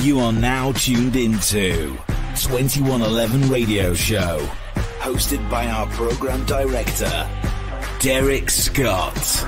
You are now tuned into 2111 Radio Show, hosted by our program director, Derrick Scott.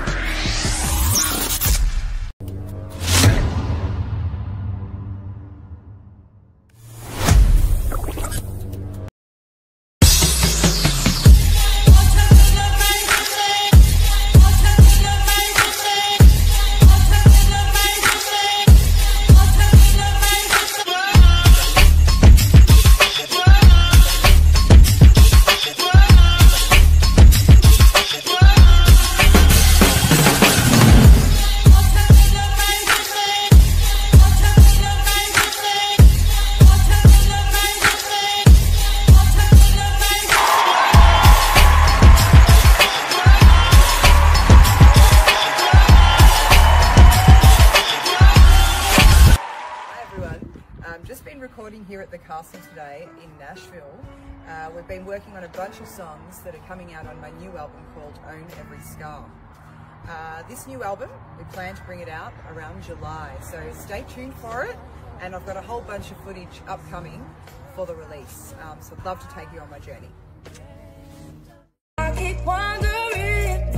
Today in Nashville. We've been working on a bunch of songs that are coming out on my new album called Own Every Scar. This new album, we plan to bring it out around July, so stay tuned for it, and I've got a whole bunch of footage upcoming for the release, so I'd love to take you on my journey. I keep wondering,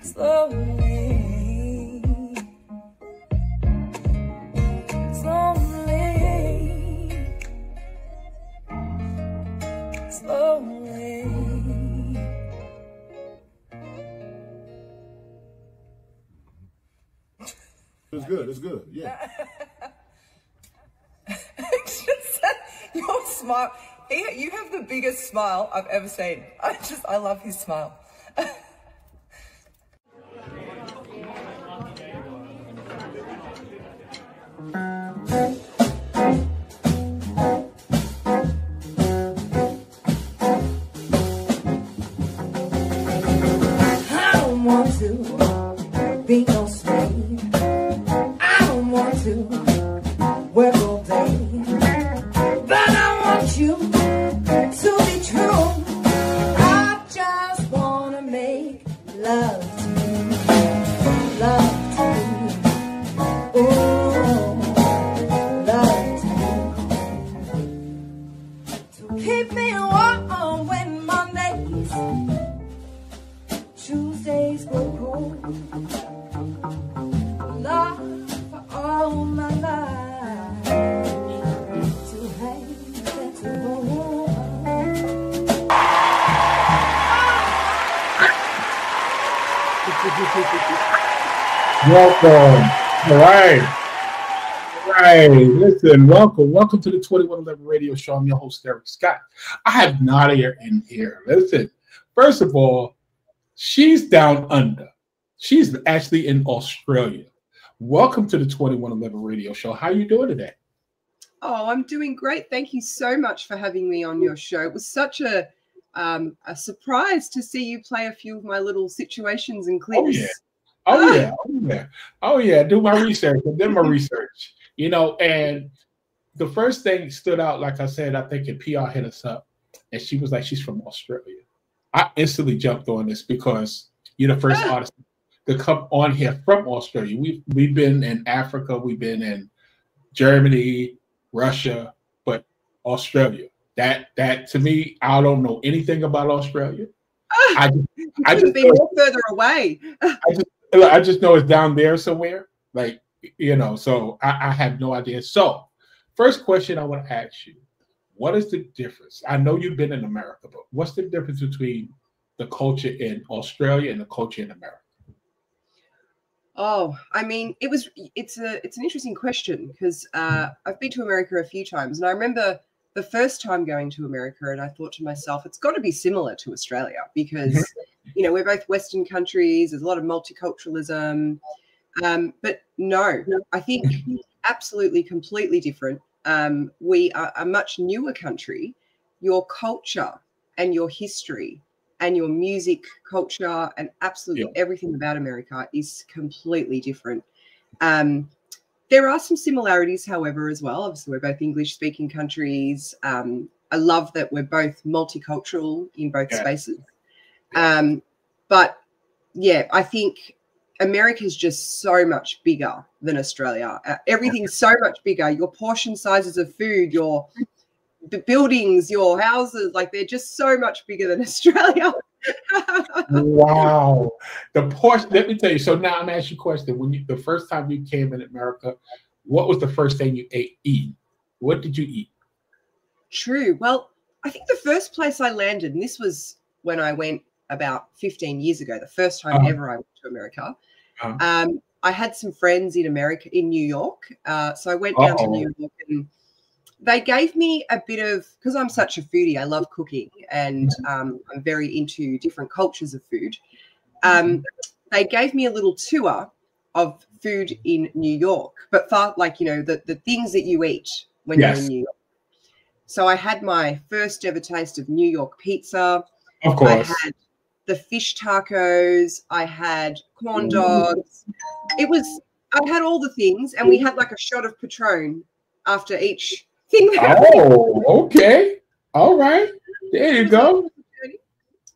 slowly. It's good. It's good. Yeah. It's just your smile. You have the biggest smile I've ever seen. I love his smile. I don't want to be no slave. I don't want to work all day, but I want you to be true. I just want to make love to you, love to you, oh, love to you, to keep me warm when Mondays, Tuesdays go cold. Love all my life to hang and to hold. Welcome. All right. All right. Listen, welcome to the 2111 Radio Show. I'm your host, Derrick Scott. I have Nardia in here. Listen, first of all, she's down under. She's actually in Australia. Welcome to the 2111 Radio Show. How are you doing today? Oh, I'm doing great. Thank you so much for having me on your show. It was such a surprise to see you play a few of my little situations and clips. Oh, yeah. Oh, yeah. Oh, yeah. Oh, yeah. Do my research. I did my research. You know, and the first thing stood out, like I said, I think PR hit us up, and she was like, she's from Australia. I instantly jumped on this because you're the first artist to come on here from Australia. We've been in Africa, we've been in Germany, Russia, but Australia. That to me, I don't know anything about Australia. I just be more further away. I just know it's down there somewhere. Like, you know, so I have no idea. So first question I want to ask you, what is the difference? I know you've been in America, but what's the difference between the culture in Australia and the culture in America? Oh, I mean, it's an interesting question because I've been to America a few times, and I remember the first time going to America, and I thought to myself, it's got to be similar to Australia because you know, we're both Western countries. There's a lot of multiculturalism, but no, I think absolutely completely different. We are a much newer country. Your culture and your history and your music culture and absolutely everything about America is completely different. There are some similarities, however, as well. Obviously, we're both English-speaking countries. I love that we're both multicultural in both spaces. But, yeah, I think America is just so much bigger than Australia. Everything's so much bigger. Your portion sizes of food, your buildings, your houses, like they're just so much bigger than Australia. Wow. The portion, let me tell you. So now I'm asking you a question. When the first time you came in America, what was the first thing you eat? What did you eat? True. Well, I think the first place I landed, and this was when I went about 15 years ago, the first time ever I went to America. I had some friends in New York. So I went down to New York, and they gave me a bit of, because I'm such a foodie, I love cooking, and I'm very into different cultures of food. They gave me a little tour of food in New York, but the things that you eat when you're in New York. So I had my first ever taste of New York pizza. Of course. I had the fish tacos. I had corn dogs. I had all the things, and we had like a shot of Patron after each thing. Oh, okay. All right. There you go.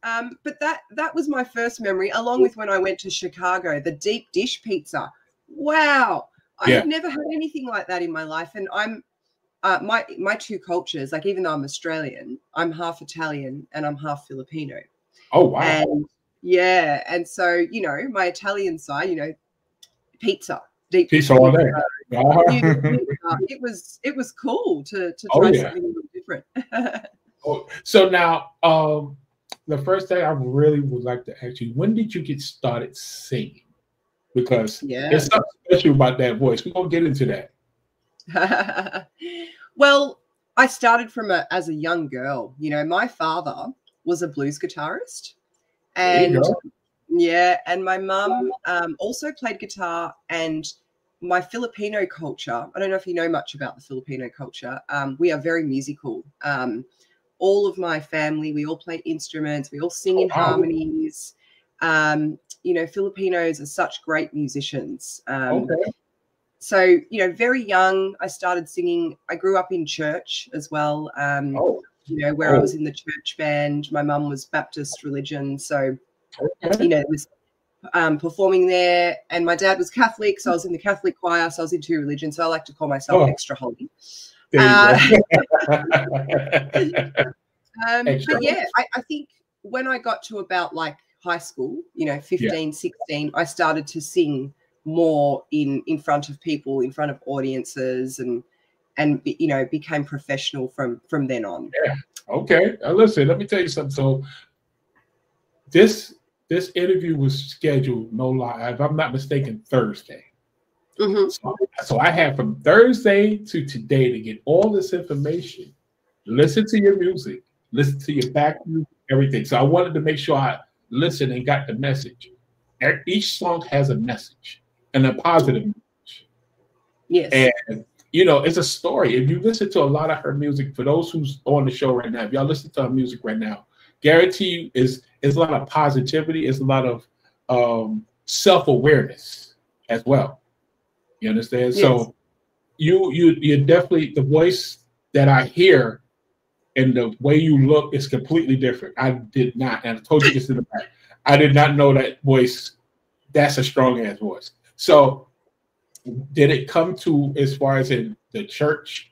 But that was my first memory, along with when I went to Chicago, the deep dish pizza. Wow. I had never had anything like that in my life. And I'm my two cultures, like even though I'm Australian, I'm half Italian and I'm half Filipino. Oh, wow. And and so, my Italian side, pizza, deep pizza all day. It was cool to try something a little different. So now, the first thing I really would like to ask you, when did you get started singing? Because there's something special about that voice. We're going to get into that. Well, I started as a young girl. My father was a blues guitarist. And and my mum also played guitar. And my Filipino culture, I don't know if you know much about the Filipino culture. We are very musical. All of my family, we all play instruments. We all sing in harmonies. Filipinos are such great musicians. So, very young, I started singing. I grew up in church as well, where I was in the church band. My mum was Baptist religion. So, it was performing there. And my dad was Catholic, so I was in the Catholic choir. So I was in two religions. So I like to call myself extra holy. But I think when I got to about like high school, 15, 16, I started to sing more in front of people, in front of audiences, and became professional from then on. Yeah. Okay. Now listen, let me tell you something. So this interview was scheduled, no lie, if I'm not mistaken, Thursday. So I had from Thursday to today to get all this information, listen to your music, listen to your back music, everything. So I wanted to make sure I listened and got the message. Each song has a message, and a positive message. Yes. And it's a story. If you listen to a lot of her music, for those who's on the show right now, if y'all listen to her music right now, guarantee you is a lot of positivity, it's a lot of self-awareness as well. You understand? Yes. So you're definitely, the voice that I hear and the way you look is completely different. I did not, and I told you this in the back, I did not know that voice. That's a strong ass voice. So did it come to, as far as in the church,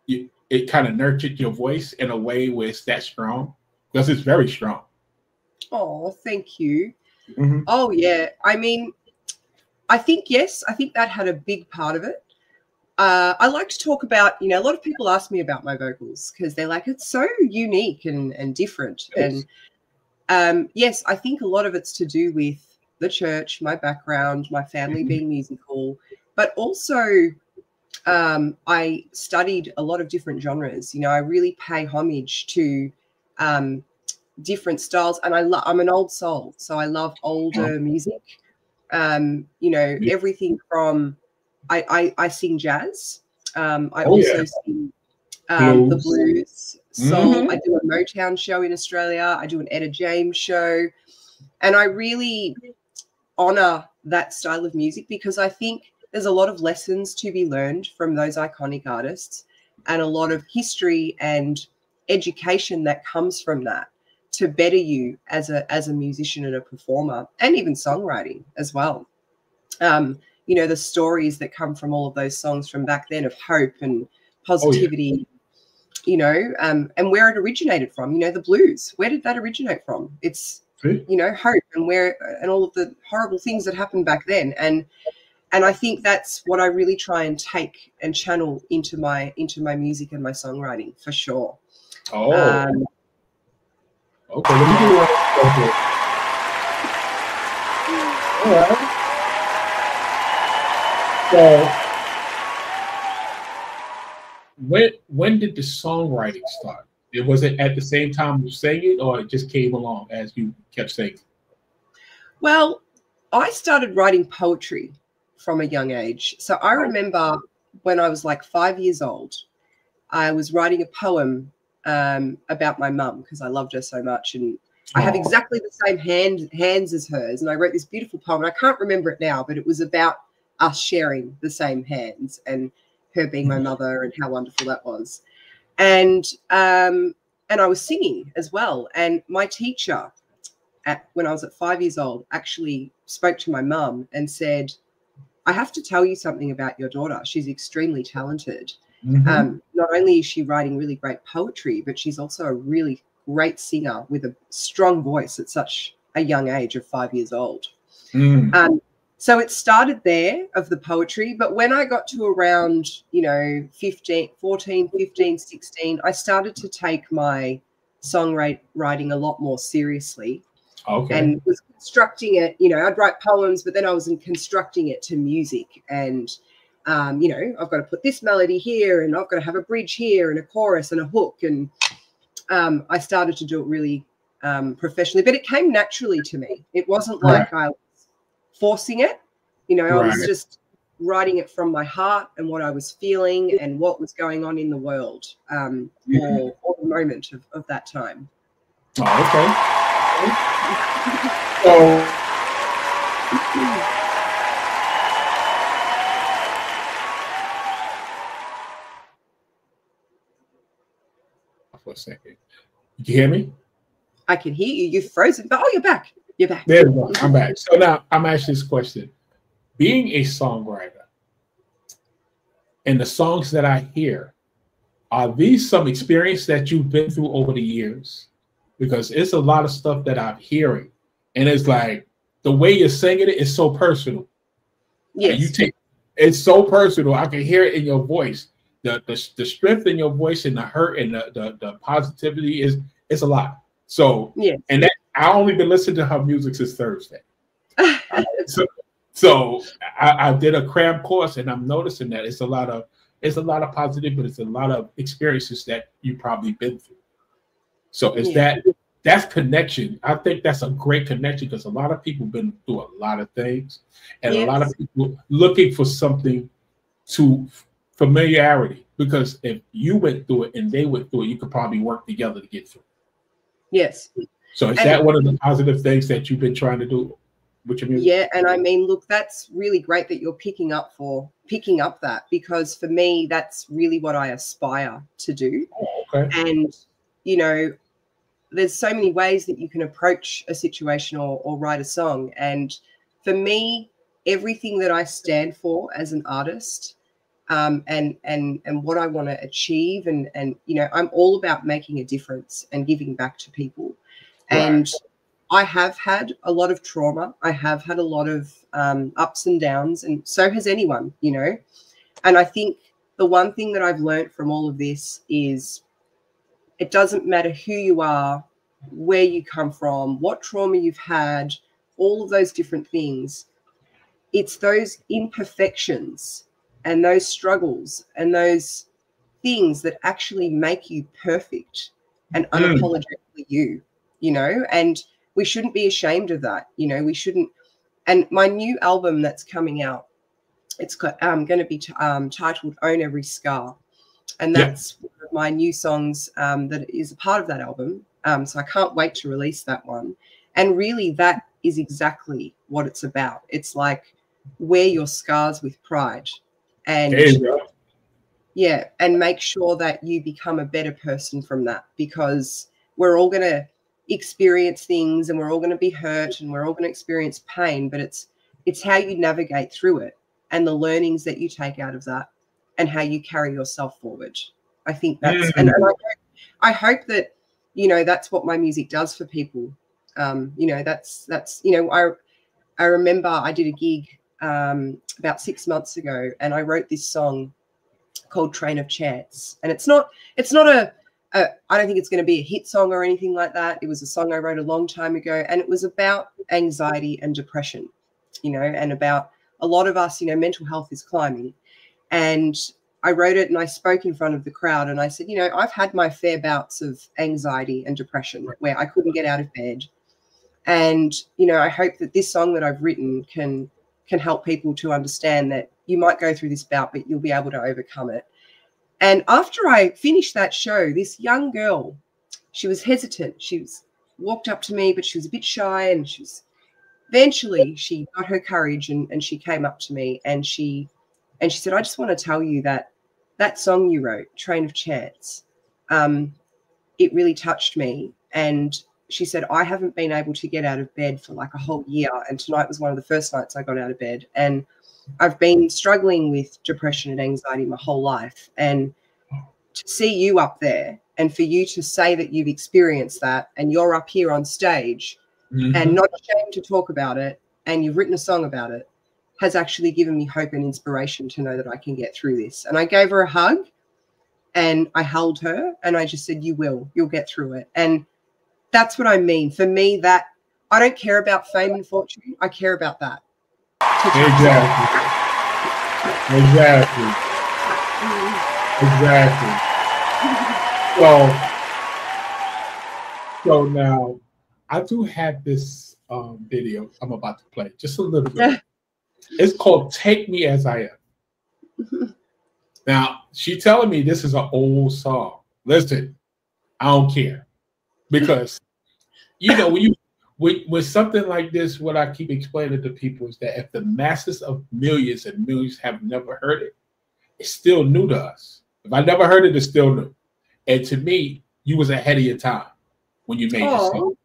it kind of nurtured your voice in a way where it's that strong? Because it's very strong. Oh, thank you. Oh, yeah. I mean, I think, yes, I think that had a big part of it. I like to talk about, a lot of people ask me about my vocals because they're like, it's so unique and different. Yes. And yes, I think a lot of it's to do with the church, my background, my family being musical, but also I studied a lot of different genres. I really pay homage to different styles, and I'm an old soul, so I love older music. Everything from I sing jazz. I also sing the blues, soul. I do a Motown show in Australia. I do an Etta James show, and I really honor that style of music because I think there's a lot of lessons to be learned from those iconic artists, and a lot of history and education that comes from that. to better you as a musician and a performer, and even songwriting as well. You know, the stories that come from all of those songs from back then of hope and positivity, you know, and where it originated from, you know, the blues, where did that originate from? It's, you know, hope and all of the horrible things that happened back then. And I think that's what I really try and take and channel into my music and my songwriting, for sure. Oh, okay. Let me do one. Okay. All right. So, when did the songwriting start? Was it at the same time you singing, or it just came along as you kept singing? Well, I started writing poetry from a young age. So I remember when I was like 5 years old, I was writing a poem about my mum because I loved her so much, and I have exactly the same hands as hers, and I wrote this beautiful poem. And I can't remember it now, but it was about us sharing the same hands and her being my mother and how wonderful that was. And I was singing as well. And my teacher, when I was at 5 years old, actually spoke to my mum and said, I have to tell you something about your daughter. She's extremely talented. Not only is she writing really great poetry, but she's also a really great singer with a strong voice at such a young age of 5 years old. So it started there of the poetry. But when I got to around, you know, 14, 15, 16, I started to take my songwriting a lot more seriously. And was constructing it, you know, I'd write poems, but then I was constructing it to music. And, you know, I've got to put this melody here, and I've got to have a bridge here and a chorus and a hook. And I started to do it really professionally, but it came naturally to me. It wasn't like I was forcing it. You know, I was just writing it from my heart and what I was feeling and what was going on in the world or the moment of that time. Oh, okay. For a second. You can hear me? I can hear you. You've frozen. But oh, you're back. You're back. There we go. I'm back. So now I'm asking this question. Being a songwriter, and the songs that I hear, are these some experience that you've been through over the years? Because it's a lot of stuff that I'm hearing, and it's like the way you're singing it is so personal. Yes, it's so personal. I can hear it in your voice. The strength in your voice and the hurt and the positivity is a lot. So and that I only been listening to her music since Thursday. So I did a cram course, and I'm noticing that it's a lot of positive, but it's a lot of experiences that you probably been through. So that's connection. I think that's a great connection, because a lot of people been through a lot of things, and a lot of people looking for something to familiarity. Because if you went through it and they went through it, you could probably work together to get through. Yes. So is that one of the positive things that you've been trying to do with your music? Yeah, and I mean, look, that's really great that you're picking up that, because for me, that's really what I aspire to do. And you know, there's so many ways that you can approach a situation or write a song. And for me, everything that I stand for as an artist, and what I want to achieve, and you know, I'm all about making a difference and giving back to people. And I have had a lot of trauma. I have had a lot of ups and downs, and so has anyone, you know. And I think the one thing that I've learned from all of this is it doesn't matter who you are, where you come from, what trauma you've had, all of those different things. It's those imperfections and those struggles and those things that actually make you perfect and unapologetically you know, and we shouldn't be ashamed of that. You know, we shouldn't. And my new album that's coming out, it's going to be titled Own Every Scar. And that's one of my new songs that is a part of that album. So I can't wait to release that one. And really, that is exactly what it's about. It's like, wear your scars with pride. And and make sure that you become a better person from that, because we're all going to, experience things, and we're all going to be hurt, and we're all going to experience pain, but it's how you navigate through it and the learnings that you take out of that and how you carry yourself forward. I think that's, and I hope that, you know, that's what my music does for people. You know, that's, you know, I remember I did a gig about 6 months ago, and I wrote this song called Train of Chance. And it's not a I don't think it's going to be a hit song or anything like that. It was a song I wrote a long time ago, and it was about anxiety and depression, you know, and about a lot of us, you know, mental health is climbing. And I wrote it and I spoke in front of the crowd, and I said, you know, I've had my fair bouts of anxiety and depression where I couldn't get out of bed. And, you know, I hope that this song that I've written can help people to understand that you might go through this bout, but you'll be able to overcome it. And after I finished that show, this young girl, she was hesitant. She walked up to me, but she was a bit shy, and eventually she got her courage and she came up to me, and she said, I just want to tell you that song you wrote, Train of Chance, it really touched me. And she said, I haven't been able to get out of bed for like a whole year, and tonight was one of the first nights I got out of bed. And I've been struggling with depression and anxiety my whole life. And to see you up there, and for you to say that you've experienced that, and you're up here on stage and not ashamed to talk about it, and you've written a song about it, has actually given me hope and inspiration to know that I can get through this. And I gave her a hug, and I held her, and I just said, you'll get through it. And that's what I mean. For me, that I don't care about fame and fortune. I care about that. Exactly. So now I do have this video I'm about to play, just a little bit. It's called Take Me As I Am. Now, she's telling me this is an old song. Listen, I don't care. Because, you know, with something like this, what I keep explaining to people is that if the masses of millions and millions have never heard it, it's still new to us. If I never heard it, it's still new. And to me, you was ahead of your time when you made this song.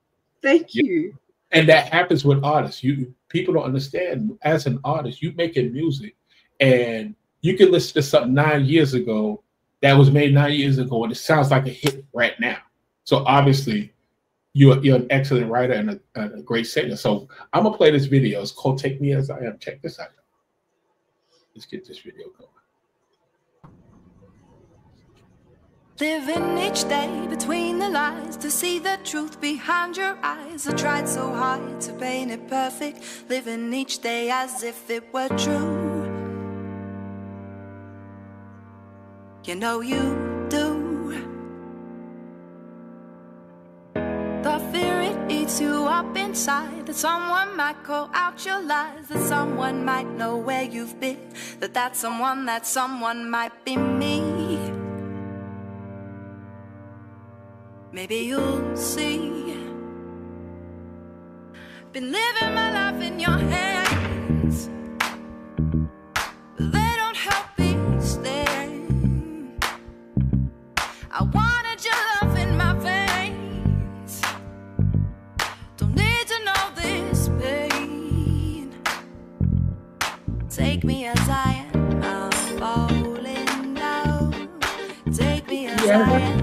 Thank you. And that happens with artists. People don't understand, as an artist, you making music, and you can listen to something 9 years ago that was made 9 years ago, and it sounds like a hit right now. So obviously, you're an excellent writer and a great singer. So I'm gonna play this video. It's called "Take Me As I Am." Check this out. Let's get this video going. Living each day between the lies to see the truth behind your eyes. I tried so hard to paint it perfect, living each day as if it were true. You know you do. The fear it eats you up inside, that someone might call out your lies, that someone might know where you've been, that someone might be me. Maybe you'll see. Been living my life in your hands, but they don't help me stand. I wanted your love in my veins. Don't need to know this pain. Take me as I am, I'm falling down. Take me as I am.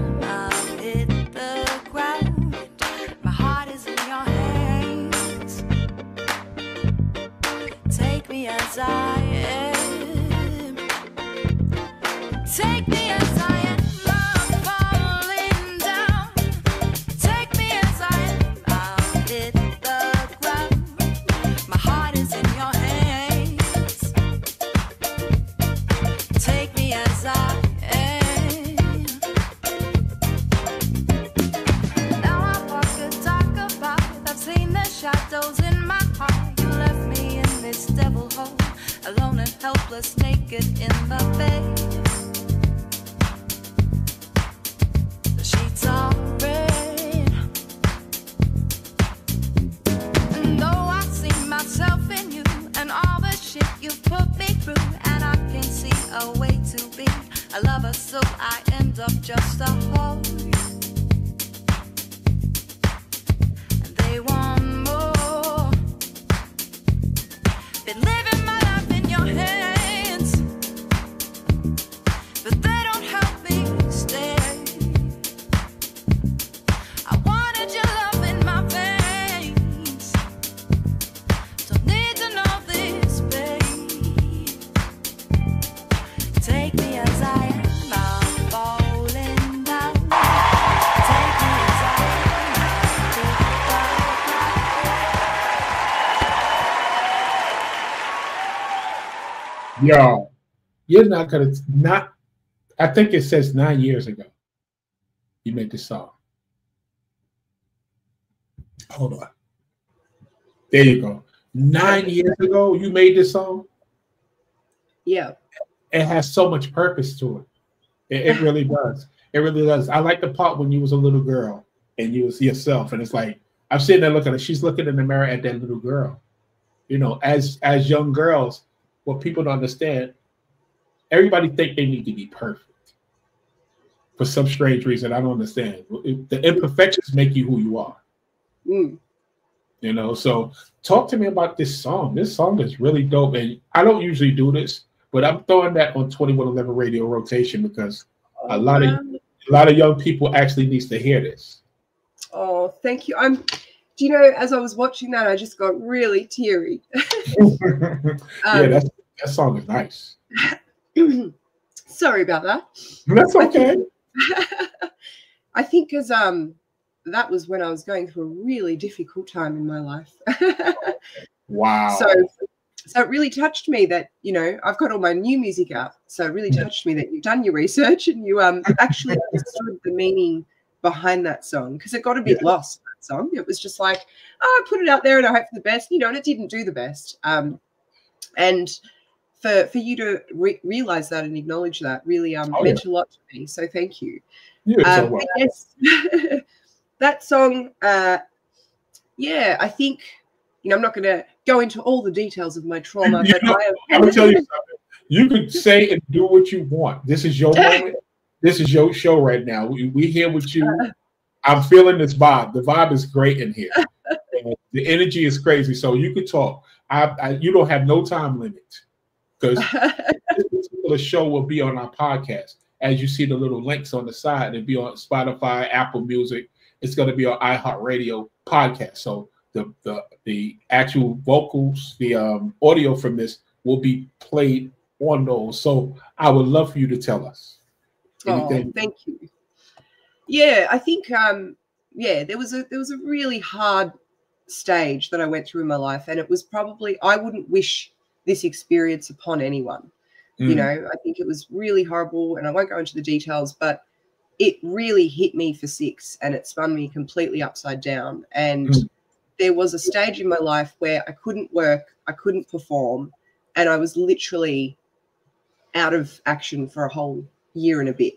As I am. Take me as I am, I'm falling down. Take me as I am, I'll hit the ground. My heart is in your hands. Take me as I am. Now I walk a darker path. I've seen the shadows in my heart. You left me in this devil hole, alone and helpless, naked in the bed. The sheets are red, and though I see myself in you and all the shit you've put me through, and I can see a way to be a lover, so I end up just a whore. Yo, you're not gonna not. I think it says 9 years ago you made this song. Hold on. There you go. 9 years ago you made this song. Yeah. It has so much purpose to it. It really does. It really does. I like the part when you was a little girl and you was yourself, and it's like I'm sitting there looking at her. She's looking in the mirror at that little girl. You know, as young girls, what people don't understand, everybody think they need to be perfect. For some strange reason, I don't understand. The imperfections make you who you are. Mm. You know, so talk to me about this song. This song is really dope, and I don't usually do this, but I'm throwing that on 2111 radio rotation because a lot of young people actually needs to hear this. Oh, thank you. Do you know, as I was watching that, I just got really teary. Yeah, that song is nice. Sorry about that. That's okay. I think because that was when I was going through a really difficult time in my life. Wow. So it really touched me that, you know, I've got all my new music out. So it really touched me that you've done your research and you actually understood the meaning behind that song, because it got a bit lost, that song. It was just like, oh, I put it out there and I hope for the best, you know, and it didn't do the best. And for you to realize that and acknowledge that really meant a lot to me. So thank you. So yes, that song, yeah, I think, you know, I'm not going to go into all the details of my trauma, but I'm going to tell you something. You can say and do what you want. This is your moment. This is your show right now. We here with you. I'm feeling this vibe. The vibe is great in here. And the energy is crazy. So you could talk. You don't have no time limit, because this particular show will be on our podcast. As you see the little links on the side, it'll be on Spotify, Apple Music. It's going to be on iHeartRadio podcast. So the actual vocals, the audio from this will be played on those. So I would love for you to tell us. Oh, thank you. Yeah, I think yeah, there was a really hard stage that I went through in my life, and it was probably, I wouldn't wish this experience upon anyone. You know, I think it was really horrible, and I won't go into the details, but it really hit me for six, and it spun me completely upside down. And there was a stage in my life where I couldn't work, I couldn't perform, and I was literally out of action for a whole year and a bit.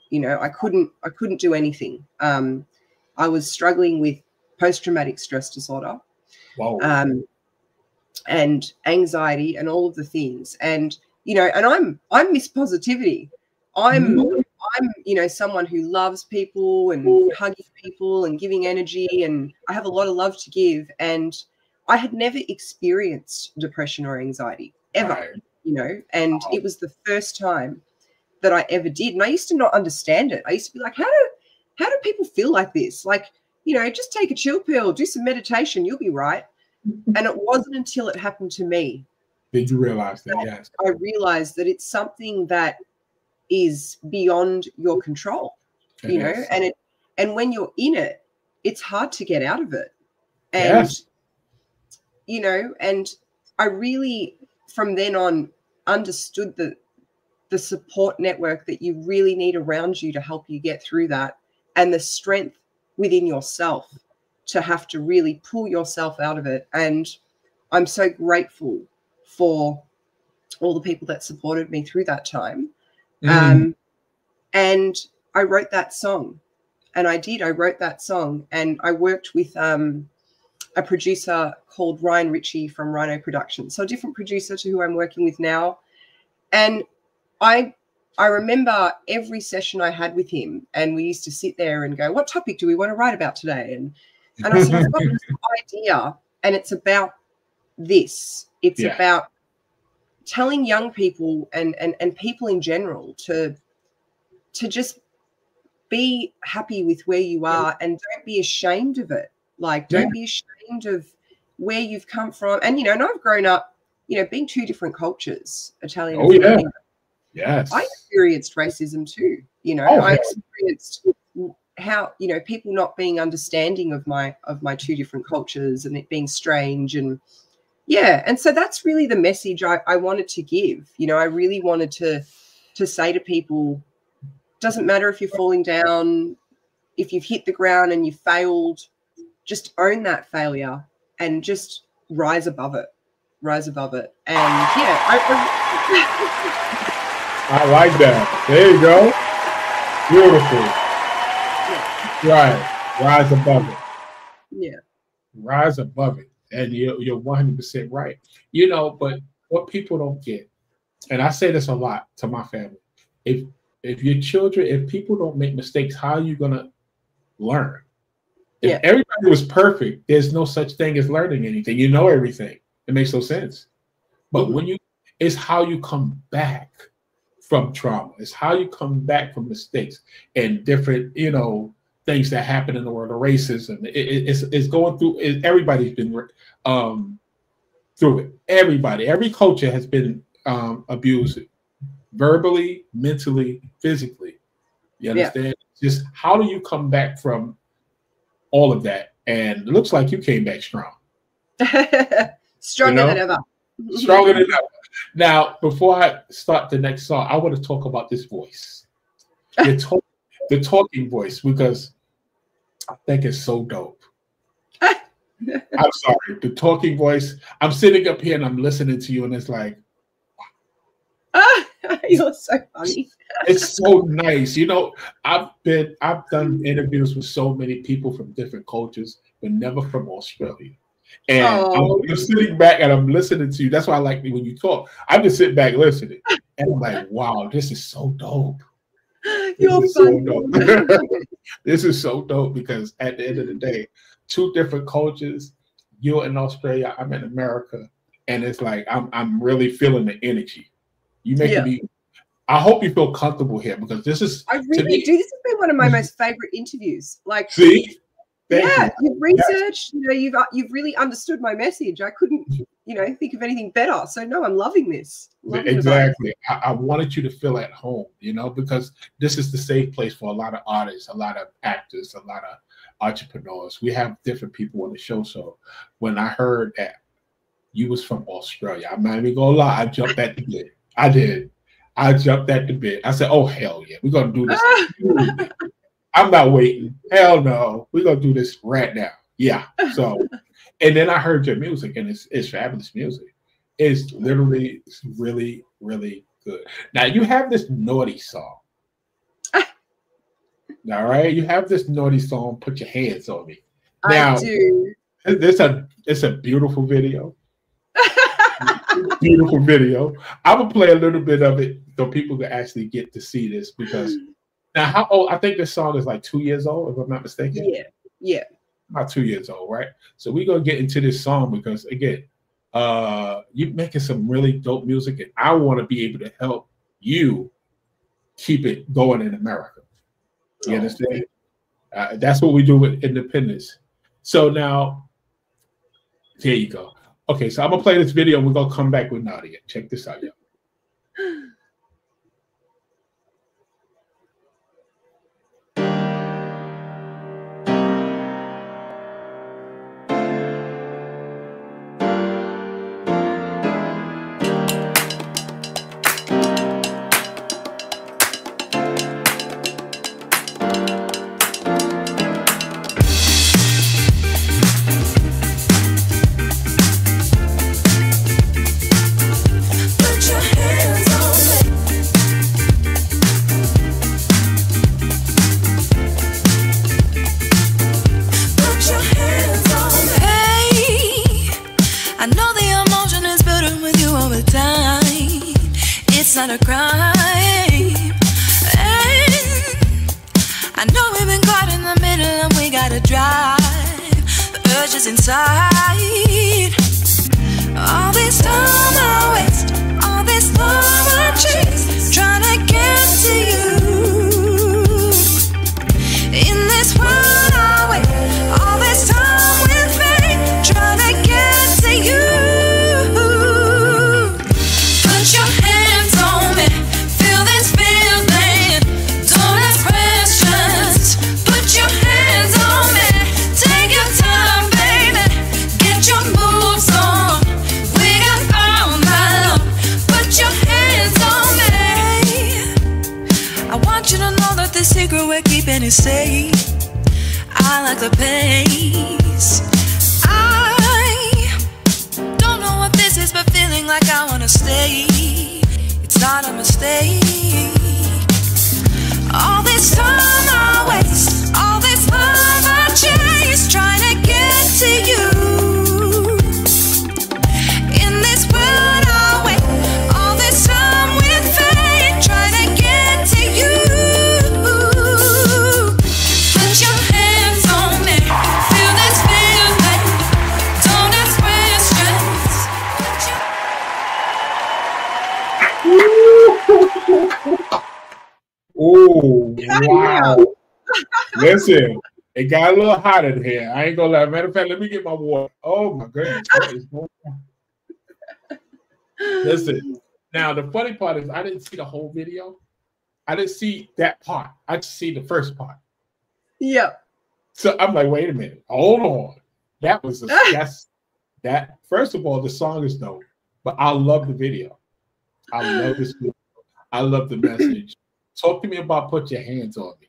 You know, I couldn't do anything. I was struggling with post-traumatic stress disorder. Wow. And anxiety and all of the things. And, you know, and I'm Miss Positivity. I'm, you know, someone who loves people and hugging people and giving energy, and I have a lot of love to give. And I had never experienced depression or anxiety ever, you know, and it was the first time that I ever did. And I used to not understand it. I used to be like, how do people feel like this? Like, you know, just take a chill pill, do some meditation, you'll be right. And it wasn't until it happened to me did you realize that? Yes. I realized that it's something that is beyond your control, you know, and when you're in it, it's hard to get out of it. And, you know, and I really, from then on, understood the support network that you really need around you to help you get through that, and the strength within yourself to have to really pull yourself out of it. And I'm so grateful for all the people that supported me through that time. And I wrote that song, and I wrote that song, and I worked with a producer called Ryan Ritchie from Rhino Productions. So a different producer to who I'm working with now. And I remember every session I had with him, and we used to sit there and go, what topic do we want to write about today? And I said, I've got this idea, and it's about this. It's about telling young people and people in general to just be happy with where you are, and don't be ashamed of it. Like, don't be ashamed of where you've come from. And, you know, and I've grown up, you know, being two different cultures, Italian and Filipino. Yes. I experienced racism too, you know. I experienced how, you know, people not being understanding of my two different cultures, and it being strange. And, Yeah, and so that's really the message I wanted to give. You know, I really wanted to say to people, doesn't matter if you're falling down, if you've hit the ground and you failed, just own that failure and just rise above it. Rise above it. And yeah, I like that. There you go. Beautiful. Yeah. Right. Rise above it. Yeah. Rise above it. And you're 100% right. You know, but what people don't get, and I say this a lot to my family, if your children, if people don't make mistakes, how are you gonna learn? If everybody was perfect, there's no such thing as learning anything. You know everything. It makes no sense. But when it's how you come back from trauma. It's how you come back from mistakes and different, you know, things that happen in the world of racism. It's going through. Everybody's been through it. Everybody, every culture has been abused, verbally, mentally, physically. You understand? Just how do you come back from all of that? And it looks like you came back strong. Stronger than ever. Stronger than ever. Now, before I start the next song, I want to talk about this voice, the talking voice, because I think it's so dope. I'm sorry, the talking voice. I'm sitting up here and I'm listening to you, and it's like, you're so funny. It's so nice. You know, I've done interviews with so many people from different cultures, but never from Australia. And I'm sitting back and I'm listening to you. That's why I like when you talk. I'm just sitting back listening, and I'm like, wow, this is so dope. You're so dope. This is so dope because at the end of the day, two different cultures. You're in Australia, I'm in America, and it's like I'm really feeling the energy. You make me. I hope you feel comfortable here because this is. I really do. This has been one of my most favorite interviews. Like, see, you've researched. You know, you've really understood my message. I couldn't, you know, think of anything better. So no, I'm loving this. Exactly. I wanted you to feel at home, you know, because this is the safe place for a lot of artists, a lot of actors, a lot of entrepreneurs. We have different people on the show. So when I heard that you was from Australia, I'm not even gonna lie, I jumped at the bit. I did. I jumped at the bit. I said, oh, hell yeah, we're going to do this. I'm not waiting. Hell no. We're going to do this right now. Yeah. So, and then I heard your music, and it's fabulous music. It's literally really, really good. Now, you have this naughty song. All right? You have this naughty song, Put Your Hands on Me. Now, I do. It's a beautiful video. Beautiful video. I will play a little bit of it so people can actually get to see this because now how old? I think this song is like 2 years old, if I'm not mistaken. Yeah. About 2 years old, right? So we're gonna get into this song because again, you're making some really dope music, and I want to be able to help you keep it going in America. You understand? That's what we do with independence. So now, here you go. Okay, so I'm gonna play this video and we're gonna come back with Nardia. Check this out, yo. Not a crime, and I know we've been caught in the middle and we gotta drive the urges inside. All this time I waste, all this love I chase, trying to get to you. In this world I wait, all this time with me, trying to get to you. Put your hands on me, feel this feeling, don't ask questions. Put your hands on me, take your time, baby, get your moves on. secret, we're keeping it safe. I like the pace. I don't know what this is, but feeling like I wanna stay. It's not a mistake. All this time I waste, all this love I chase, trying to get to you. In this world I wait, all this time with faith, trying to get to you. Put your hands on me, feel this feeling, don't ask questions. Oh, wow. Listen, it got a little hot in here. I ain't gonna lie. Matter of fact, let me get my water. Oh my goodness. What is going on? Listen, now the funny part is I didn't see the whole video. I didn't see that part. I just see the first part. Yeah. So I'm like, wait a minute, hold on. That was that. First of all, the song is dope, but I love the video. I love this video. I love the message. Talk to me about Put Your Hands on Me.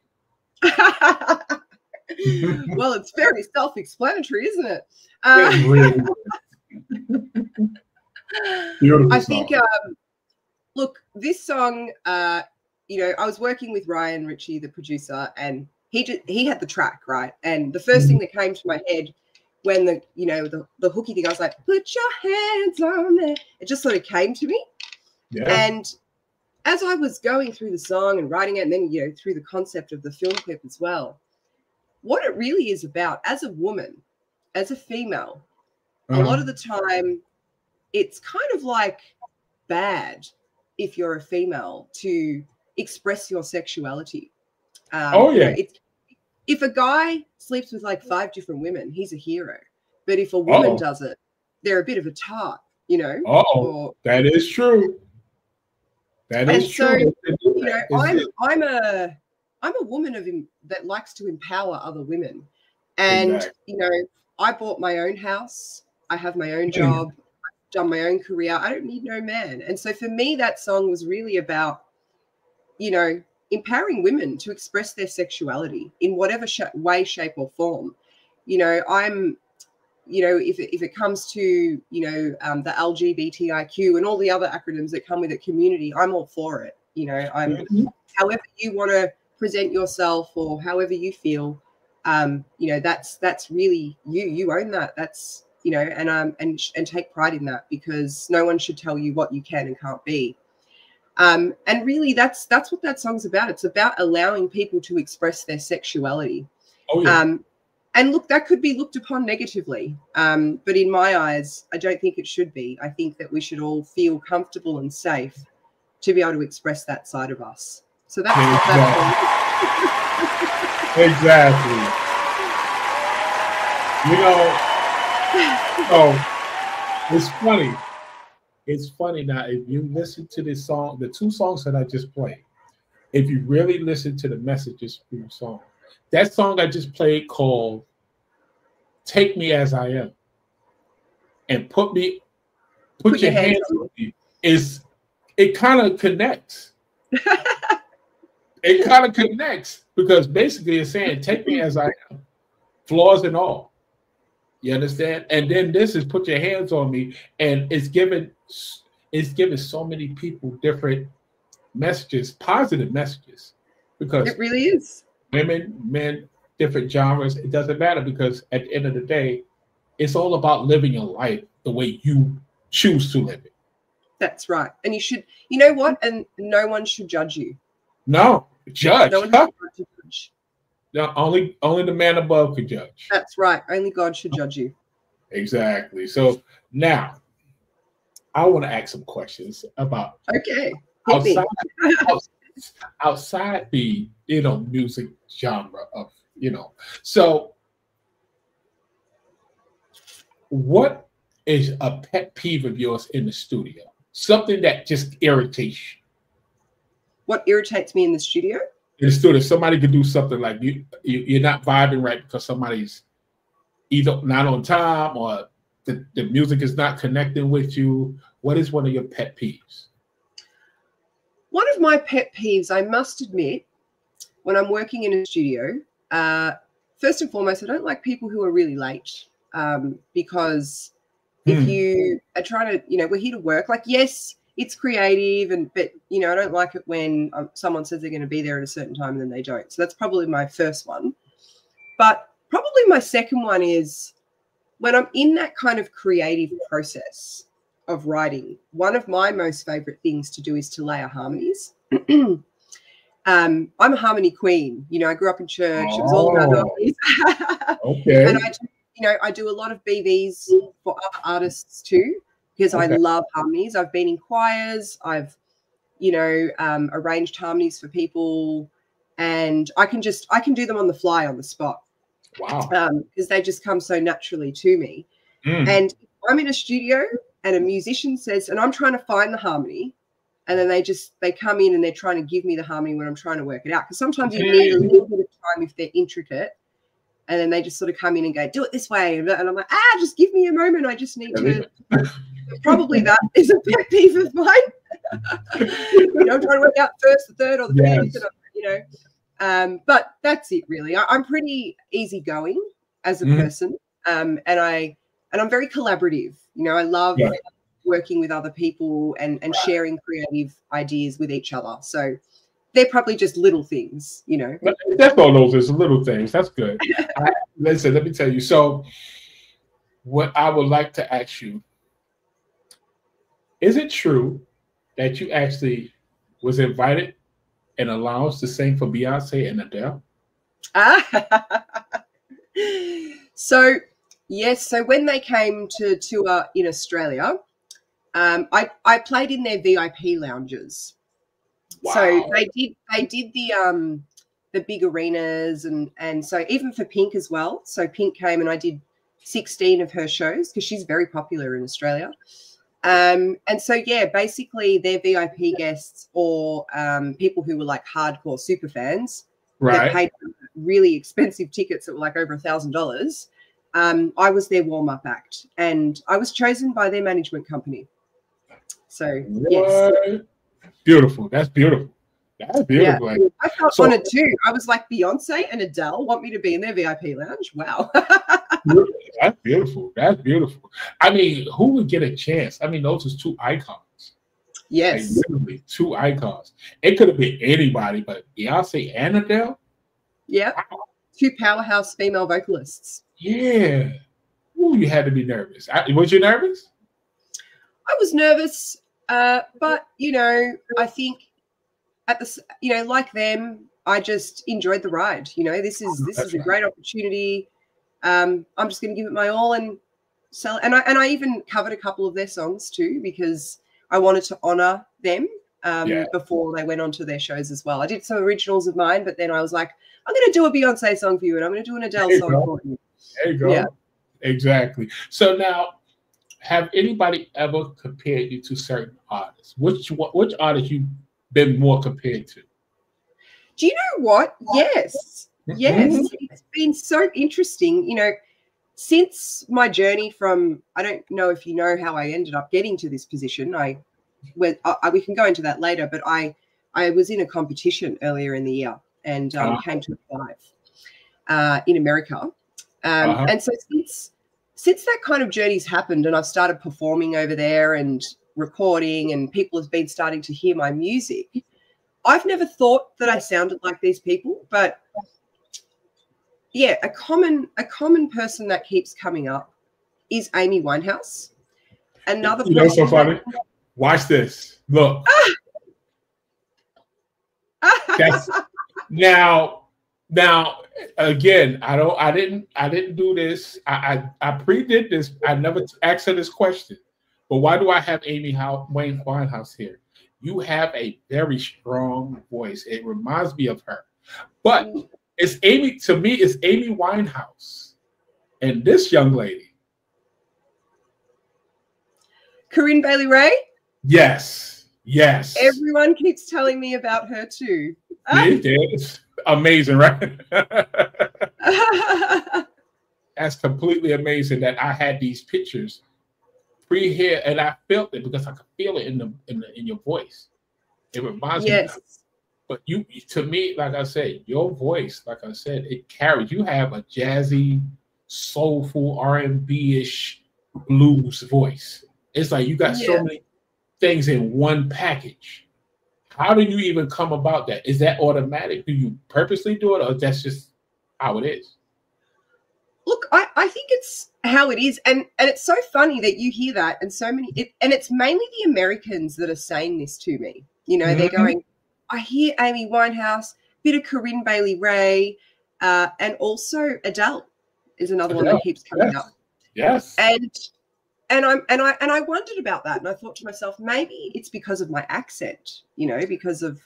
Well, it's very self-explanatory, isn't it? It really is. Beautiful I song. think, look, this song, you know, I was working with Ryan Ritchie, the producer, and he had the track, right? And the first thing that came to my head when the hooky thing, I was like, put your hands on me. It just sort of came to me. Yeah. And as I was going through the song and writing it, and then, you know, through the concept of the film clip as well, what it really is about as a woman, as a female, a lot of the time, it's kind of like bad if you're a female to express your sexuality. Oh, yeah. You know, if a guy sleeps with like 5 different women, he's a hero. But if a woman does it, they're a bit of a tart, you know. That is true. That is true. You know, I'm a woman that likes to empower other women, and you know, I bought my own house. I have my own job. I've done my own career. I don't need no man. And so for me, that song was really about, you know, empowering women to express their sexuality in whatever way, shape, or form. You know, you know, if it comes to, you know, the LGBTIQ and all the other acronyms that come with it, community, I'm all for it. You know, however you want to present yourself or however you feel, you know, that's really you own that. That's, you know, and take pride in that, because no one should tell you what you can and can't be. And really, that's what that song's about. It's about allowing people to express their sexuality. Oh, yeah. And look, that could be looked upon negatively, but in my eyes, I don't think it should be. I think that we should all feel comfortable and safe to be able to express that side of us. So that's exactly. You know, so it's funny. It's funny now, if you listen to this song, the 2 songs that I just played, if you really listen to the messages from the song, that song I just played called Take Me As I Am and Put Your Hands on Me, it kind of connects. It kind of connects, because basically it's saying, take me as I am, flaws and all. You understand? And then this is Put Your Hands on Me, and it's given so many people different messages, positive messages, because it really is. Women, men, different genres, it doesn't matter, because at the end of the day, it's all about living your life the way you choose to live it. That's right. And you should, you know what? And no one should judge you. No, judge. No one should judge. No, only the man above can judge. That's right. Only God should judge you. Exactly. So now, I want to ask some questions about outside the, you know, music genre of, you know. So what is a pet peeve of yours in the studio? Something that just irritates you. What irritates me in the studio? In the studio, somebody could do something like you're not vibing right because somebody's either not on time or the music is not connecting with you. What is one of your pet peeves? One of my pet peeves, I must admit, when I'm working in a studio, first and foremost, I don't like people who are really late, because if you are trying to, we're here to work. Like, yes, it's creative, but I don't like it when someone says they're going to be there at a certain time and then they don't. So that's probably my first one. But probably my second one is when I'm in that kind of creative process of writing, one of my most favorite things to do is to layer harmonies. I'm a harmony queen. I grew up in church. It was all about harmonies. Okay. And I do a lot of BVs for other artists too, because I love harmonies. I've been in choirs. I've, arranged harmonies for people, and I can do them on the fly, on the spot. Wow. Because they just come so naturally to me. And I'm in a studio and a musician says, and I'm trying to find the harmony, and then they come in and they're trying to give me the harmony when I'm trying to work it out. Because sometimes you need a little bit of time if they're intricate, and then they just sort of come in and go, do it this way. And I'm like, just give me a moment. I just need to. Probably that is a pet peeve of mine. I'm trying to work out first, the third, or the fifth, but that's it really. I'm pretty easygoing as a person, and I'm very collaborative. I love working with other people and sharing creative ideas with each other. So they're probably just little things, That's all those is little things. That's good. Listen, let me tell you. So what I would like to ask you, is it true that you actually was invited and allowed to sing for Beyonce and Adele? So, yes. So when they came to tour in Australia, I played in their VIP lounges. Wow. So they did the big arenas, and so even for Pink as well. So Pink came and I did 16 of her shows because she's very popular in Australia. And so, basically their VIP guests or people who were like hardcore super fans that paid really expensive tickets that were like over $1,000. I was their warm-up act, and I was chosen by their management company. So, yes. Beautiful. That's beautiful. That's beautiful. Yeah. I felt honored too. I was like, Beyonce and Adele want me to be in their VIP lounge? Wow. That's beautiful. That's beautiful. I mean, who would get a chance? I mean, those are two icons. Yes. Like, literally two icons. It could have been anybody, but Beyonce and Adele? Yeah. Wow. Two powerhouse female vocalists. Yeah. Ooh, you had to be nervous. Was you nervous? I was nervous, but, I think at the, like them, I just enjoyed the ride. This is a great opportunity. I'm just going to give it my all and sell it. And I even covered a couple of their songs too, because I wanted to honor them before they went on to their shows as well. I did some originals of mine, but then I was like, I'm going to do a Beyonce song for you, and I'm going to do an Adele song for you. There you go. Yeah. Exactly. So now, have anybody ever compared you to certain artists? Which artist you been more compared to? Do you know what? Yes. Yes. It's been so interesting. Since my journey from, I don't know if you know how I ended up getting to this position. We can go into that later, but I was in a competition earlier in the year and came to five in America. And so since that kind of journey's happened and I've started performing over there and recording, and people have been starting to hear my music, I've never thought that I sounded like these people, but yeah, a common person that keeps coming up is Amy Winehouse. Another person. So funny. Watch this. Look. That's now again, I didn't do this. I pre-did this. I never asked her this question. But why do I have Amy Winehouse here? You have a very strong voice. It reminds me of her. But it's Amy Winehouse. And this young lady. Corinne Bailey Rae? Yes. Yes. Everyone keeps telling me about her too. It's amazing, right? That's completely amazing that I had these pictures pre-here and I felt it because I could feel it in your voice. It reminds me. But to me, like I said, your voice, like I said, it carries. You have a jazzy, soulful, R&B-ish blues voice. It's like you got so many things in one package. How do you even come about that? Is that automatic? Do you purposely do it, or that's just how it is? Look, I think it's how it is, and it's so funny that you hear that, and so many, and it's mainly the Americans that are saying this to me. You know, they're going, I hear Amy Winehouse, bit of Corinne Bailey Rae, and also Adele is another one that keeps coming up. Yes, and I wondered about that, and I thought to myself, maybe it's because of my accent, you know, because of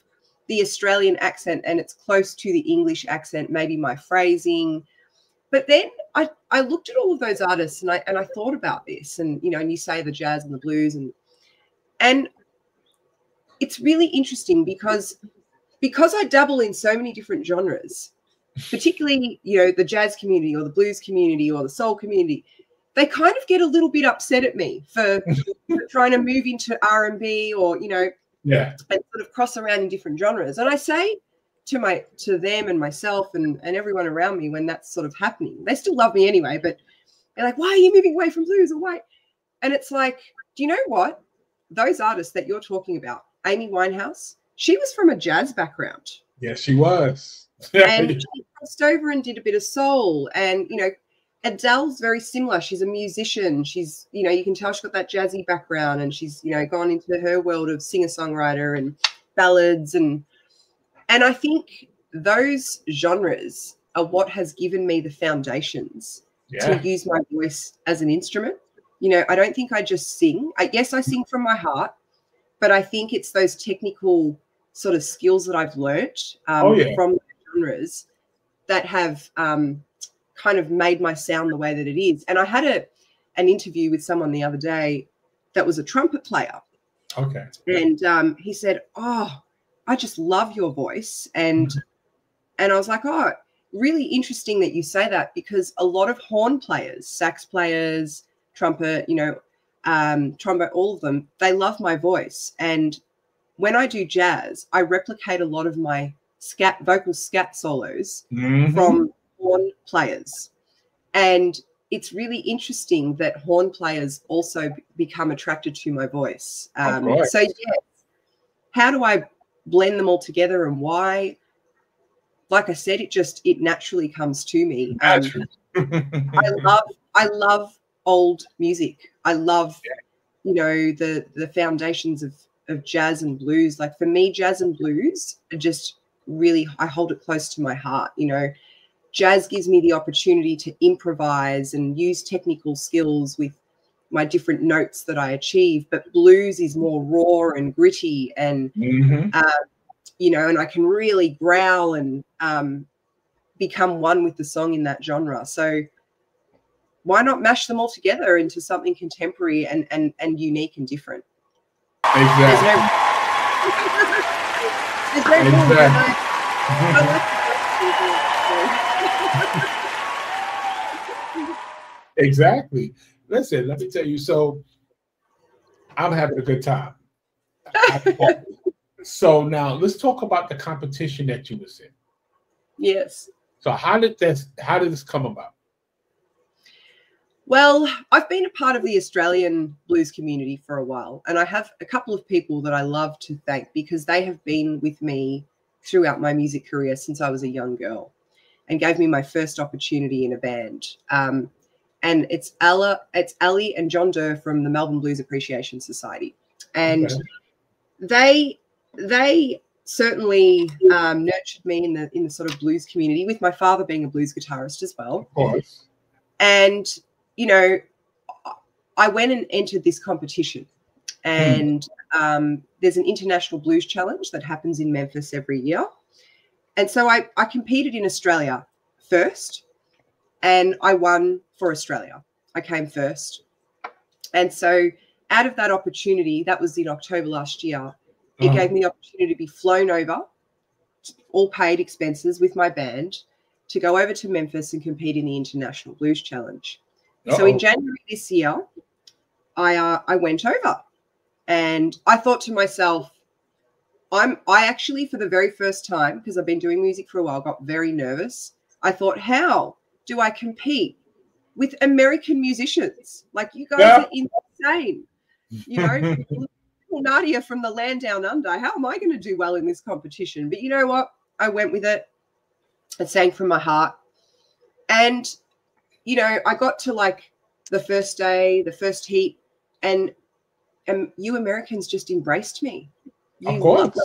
the Australian accent, and it's close to the English accent, maybe my phrasing. But then I looked at all of those artists, and I thought about this, and you know, and you say the jazz and the blues, and it's really interesting because I dabble in so many different genres, particularly, you know, the jazz community or the blues community or the soul community. They kind of get a little bit upset at me for trying to move into R&B or, you know, and sort of cross around in different genres. And I say to them and myself and everyone around me when that's sort of happening, they still love me anyway, but they're like, why are you moving away from blues or why? And it's like, do you know what? Those artists that you're talking about, Amy Winehouse, she was from a jazz background. Yes, she was. And she crossed over and did a bit of soul. And, you know, Adele's very similar. She's a musician. She's, you know, you can tell she's got that jazzy background, and she's, you know, gone into her world of singer-songwriter and ballads. And I think those genres are what has given me the foundations to use my voice as an instrument. You know, I don't think I just sing. Yes, I sing from my heart, but I think it's those technical sort of skills that I've learnt from the genres that have kind of made my sound the way that it is. And I had an interview with someone the other day that was a trumpet player. Okay. And he said, oh, I just love your voice. And I was like, oh, really interesting that you say that, because a lot of horn players, sax players, trumpet, you know, trombone, all of them, they love my voice. And when I do jazz, I replicate a lot of my vocal scat solos from horn players. And it's really interesting that horn players also become attracted to my voice. So yes, how do I blend them all together and why? Like I said, it naturally comes to me. I love old music. I love, you know, the foundations of jazz and blues. Like for me, jazz and blues are just really, I hold it close to my heart. You know, jazz gives me the opportunity to improvise and use technical skills with my different notes that I achieve, but blues is more raw and gritty and, you know, and I can really growl and become one with the song in that genre. So why not mash them all together into something contemporary and unique and different? Exactly. Exactly. Listen, let me tell you. So I'm having a good time. So now let's talk about the competition that you was in. Yes. So how did this come about? Well, I've been a part of the Australian blues community for a while, and I have a couple of people that I love to thank because they have been with me throughout my music career since I was a young girl and gave me my first opportunity in a band. And it's Ali and John Durr from the Melbourne Blues Appreciation Society. And they certainly nurtured me in the sort of blues community, with my father being a blues guitarist as well. Of course. And, you know, I went and entered this competition, and there's an international blues challenge that happens in Memphis every year. And so I competed in Australia first, and I won for Australia. I came first. And so out of that opportunity, that was in October last year, it gave me the opportunity to be flown over, all paid expenses with my band, to go over to Memphis and compete in the International Blues Challenge. So in January this year, I went over, and I thought to myself, I actually, for the very first time, because I've been doing music for a while, got very nervous. I thought, how do I compete with American musicians? Like, you guys are insane. You know, little Nardia from the land down under. How am I going to do well in this competition? But you know what? I went with it. I sang from my heart. And, you know, I got to like the first day, the first heat, and you Americans just embraced me. Of course.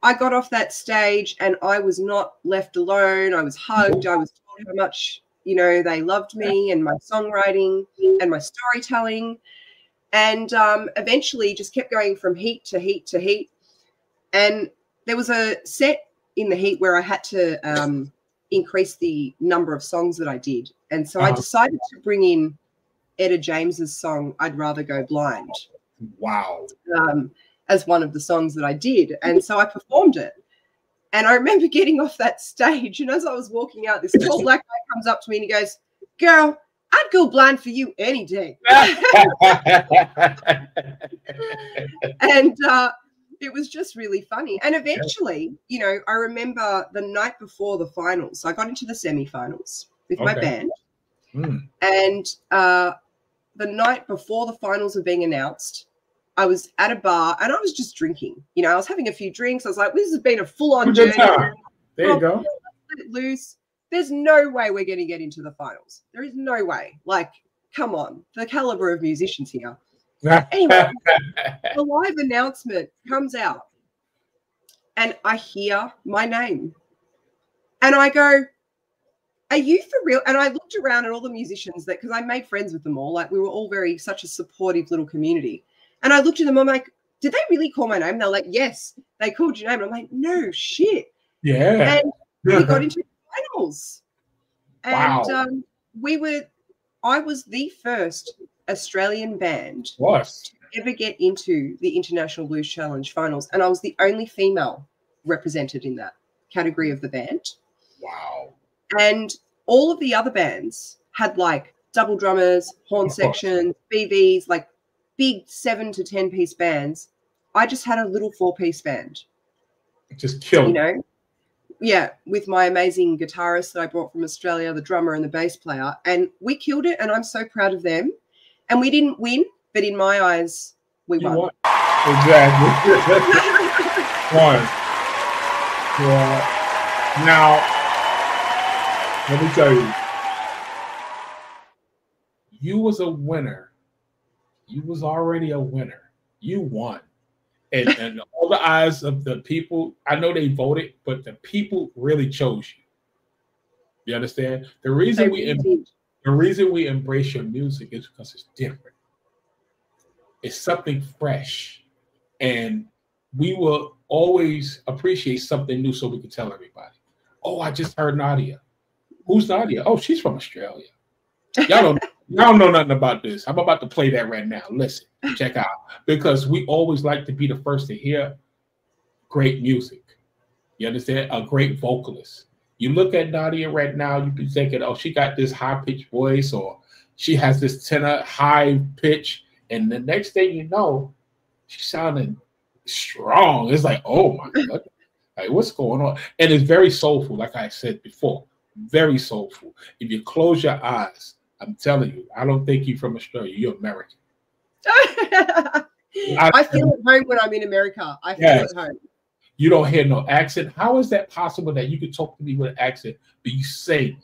I got off that stage and I was not left alone. I was hugged. I was told how much, you know, they loved me and my songwriting and my storytelling. And eventually just kept going from heat to heat to heat. And there was a set in the heat where I had to increase the number of songs that I did. And so I decided to bring in Etta James's song, I'd Rather Go Blind. Wow. As one of the songs that I did. And so I performed it. And I remember getting off that stage, and as I was walking out, this tall black guy comes up to me and he goes, "Girl, I'd go blind for you any day." And it was just really funny. And eventually, you know, I remember the night before the finals, I got into the semi-finals with my band. And the night before the finals were being announced, I was at a bar and I was just drinking. You know, I was having a few drinks. I was like, this has been a full-on journey. There you go. Let it loose. There's no way we're going to get into the finals. There is no way. Like, come on. The caliber of musicians here. Anyway, the live announcement comes out and I hear my name. And I go, are you for real? And I looked around at all the musicians because I made friends with them all. Like, we were all such a supportive little community. And I looked at them, I'm like, did they really call my name? They're like, yes, they called your name. And I'm like, no shit. Yeah. And we got into the finals. And I was the first Australian band to ever get into the International Blues Challenge finals. And I was the only female represented in that category of the band. Wow. And all of the other bands had like double drummers, horn sections, BVs, like big 7 to 10 piece bands. I just had a little 4-piece band. Just killed. You know? Yeah, with my amazing guitarist that I brought from Australia, the drummer and the bass player. And we killed it, and I'm so proud of them. And we didn't win, but in my eyes, we won. Exactly. Won. Yeah. Now, let me tell you, you was a winner. You was already a winner. You won. And all the eyes of the people, I know they voted, but the people really chose you. You understand? The reason we embrace your music is because it's different. It's something fresh. And we will always appreciate something new so we can tell everybody. Oh, I just heard Nardia. Who's Nardia? Oh, she's from Australia. Y'all don't know nothing about this. I'm about to play that right now. Listen, check out. Because we always like to be the first to hear great music. You understand? A great vocalist. You look at Nardia right now, you be thinking, oh, she got this high-pitched voice, or she has this tenor high pitch, and the next thing you know, she's sounding strong. It's like, oh my God. Like, what's going on? And it's very soulful, like I said before. Very soulful. If you close your eyes, I'm telling you, I don't think you're from Australia. You're American. I feel at home when I'm in America. I feel at home. You don't hear no accent. How is that possible that you could talk to me with an accent, but you sing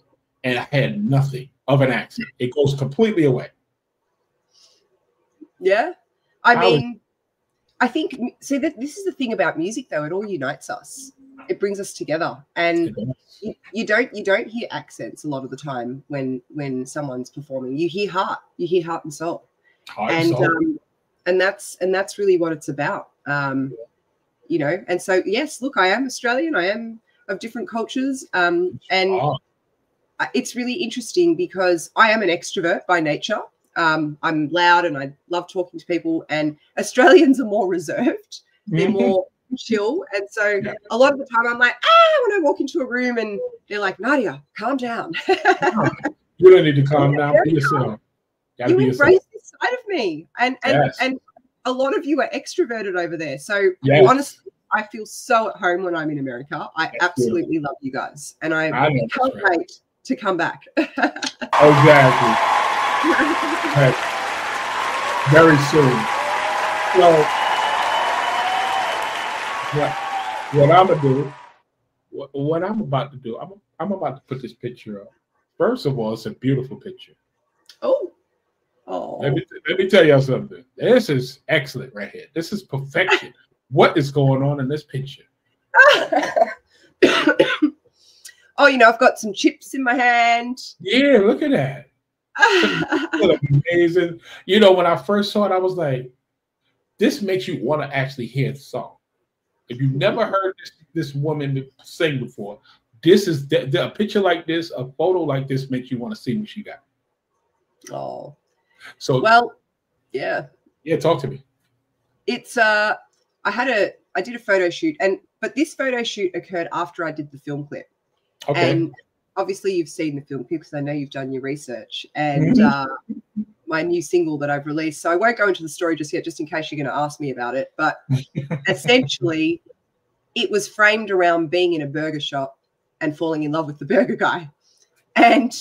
and I had nothing of an accent? It goes completely away. Yeah. I think, see, this is the thing about music, though. It all unites us. It brings us together. And you don't hear accents a lot of the time when someone's performing. You hear heart. You hear heart and soul. And that's really what it's about. You know, and so yes, look, I am Australian. I am of different cultures. And it's really interesting because I am an extrovert by nature. I'm loud and I love talking to people, and Australians are more reserved. They're more chill. And so a lot of the time I'm like, when I walk into a room and they're like, Nardia, calm down. You don't need to calm down. Be yourself. You embrace this side of me. And a lot of you are extroverted over there. So honestly, I feel so at home when I'm in America. I absolutely love you guys, and I can't wait to come back. Exactly. Very soon. So what I'm gonna do, what I'm about to do, I'm about to put this picture up. First of all, it's a beautiful picture. Oh. Let me tell y'all something. This is excellent right here. This is perfection. What is going on in this picture? Oh, you know, I've got some chips in my hand. Yeah, look at that. Amazing. You know, when I first saw it, I was like, this makes you want to actually hear the song. If you've never heard this woman sing before, this is a picture like this, a photo like this makes you want to see what she got. Oh. So well, yeah. Yeah, talk to me. It's I did a photo shoot, but this photo shoot occurred after I did the film clip. Okay. And obviously you've seen the film clip because I know you've done your research, and my new single that I've released. So I won't go into the story just yet, just in case you're going to ask me about it. But essentially, it was framed around being in a burger shop and falling in love with the burger guy. And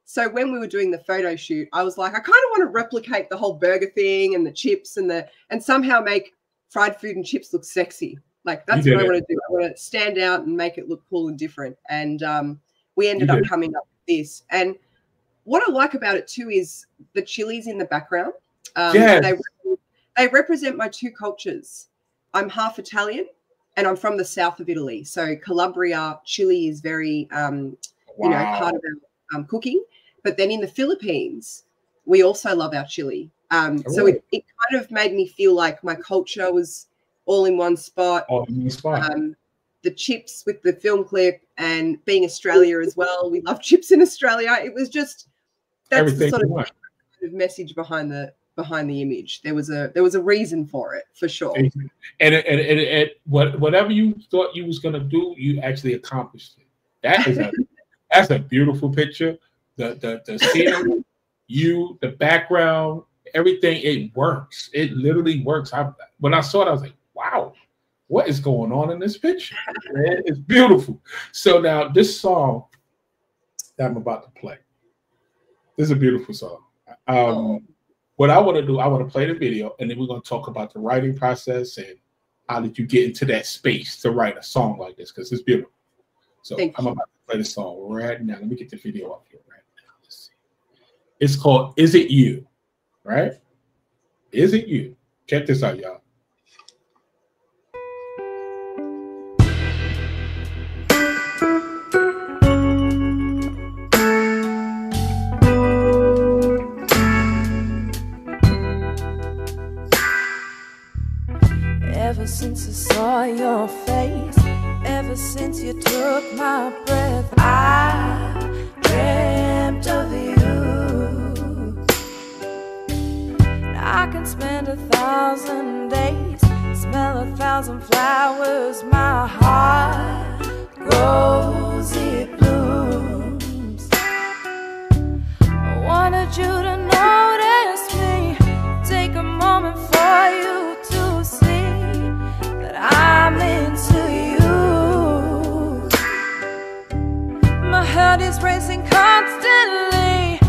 so when we were doing the photo shoot, I was like, I kind of want to replicate the whole burger thing and the chips and somehow make fried food and chips look sexy. Like, that's what I want to do. I want to stand out and make it look cool and different. And we ended up coming up with this. And what I like about it too is the chilies in the background. They represent my two cultures. I'm half Italian and I'm from the south of Italy. So Calabria, chili is very, you know, part of our cooking. But then in the Philippines, we also love our chili. So it kind of made me feel like my culture was all in one spot. The chips with the film clip, and being Australia as well. We love chips in Australia. It was just, that's the sort of message behind the image. There was a reason for it, for sure. And whatever you thought you was gonna do, you actually accomplished it. That's a beautiful picture. The scenery, the background, everything, it works. It literally works. When I saw it, I was like, wow, what is going on in this picture? Man, it's beautiful. So now this song that I'm about to play, this is a beautiful song. What I want to do, I want to play the video, and then we're going to talk about the writing process and how did you get into that space to write a song like this, because it's beautiful. So I'm about to play the song right now. Let me get the video up here right now. Let's see. It's called Is It You? Right? Is It You? Check this out, y'all. Ever since I saw your face, ever since you took my breath, I dreamt of you. I can spend 1,000 days, smell 1,000 flowers, my heart grows, it blooms. I wanted you to notice me, take a moment for you to see that I'm into you. My heart is racing constantly,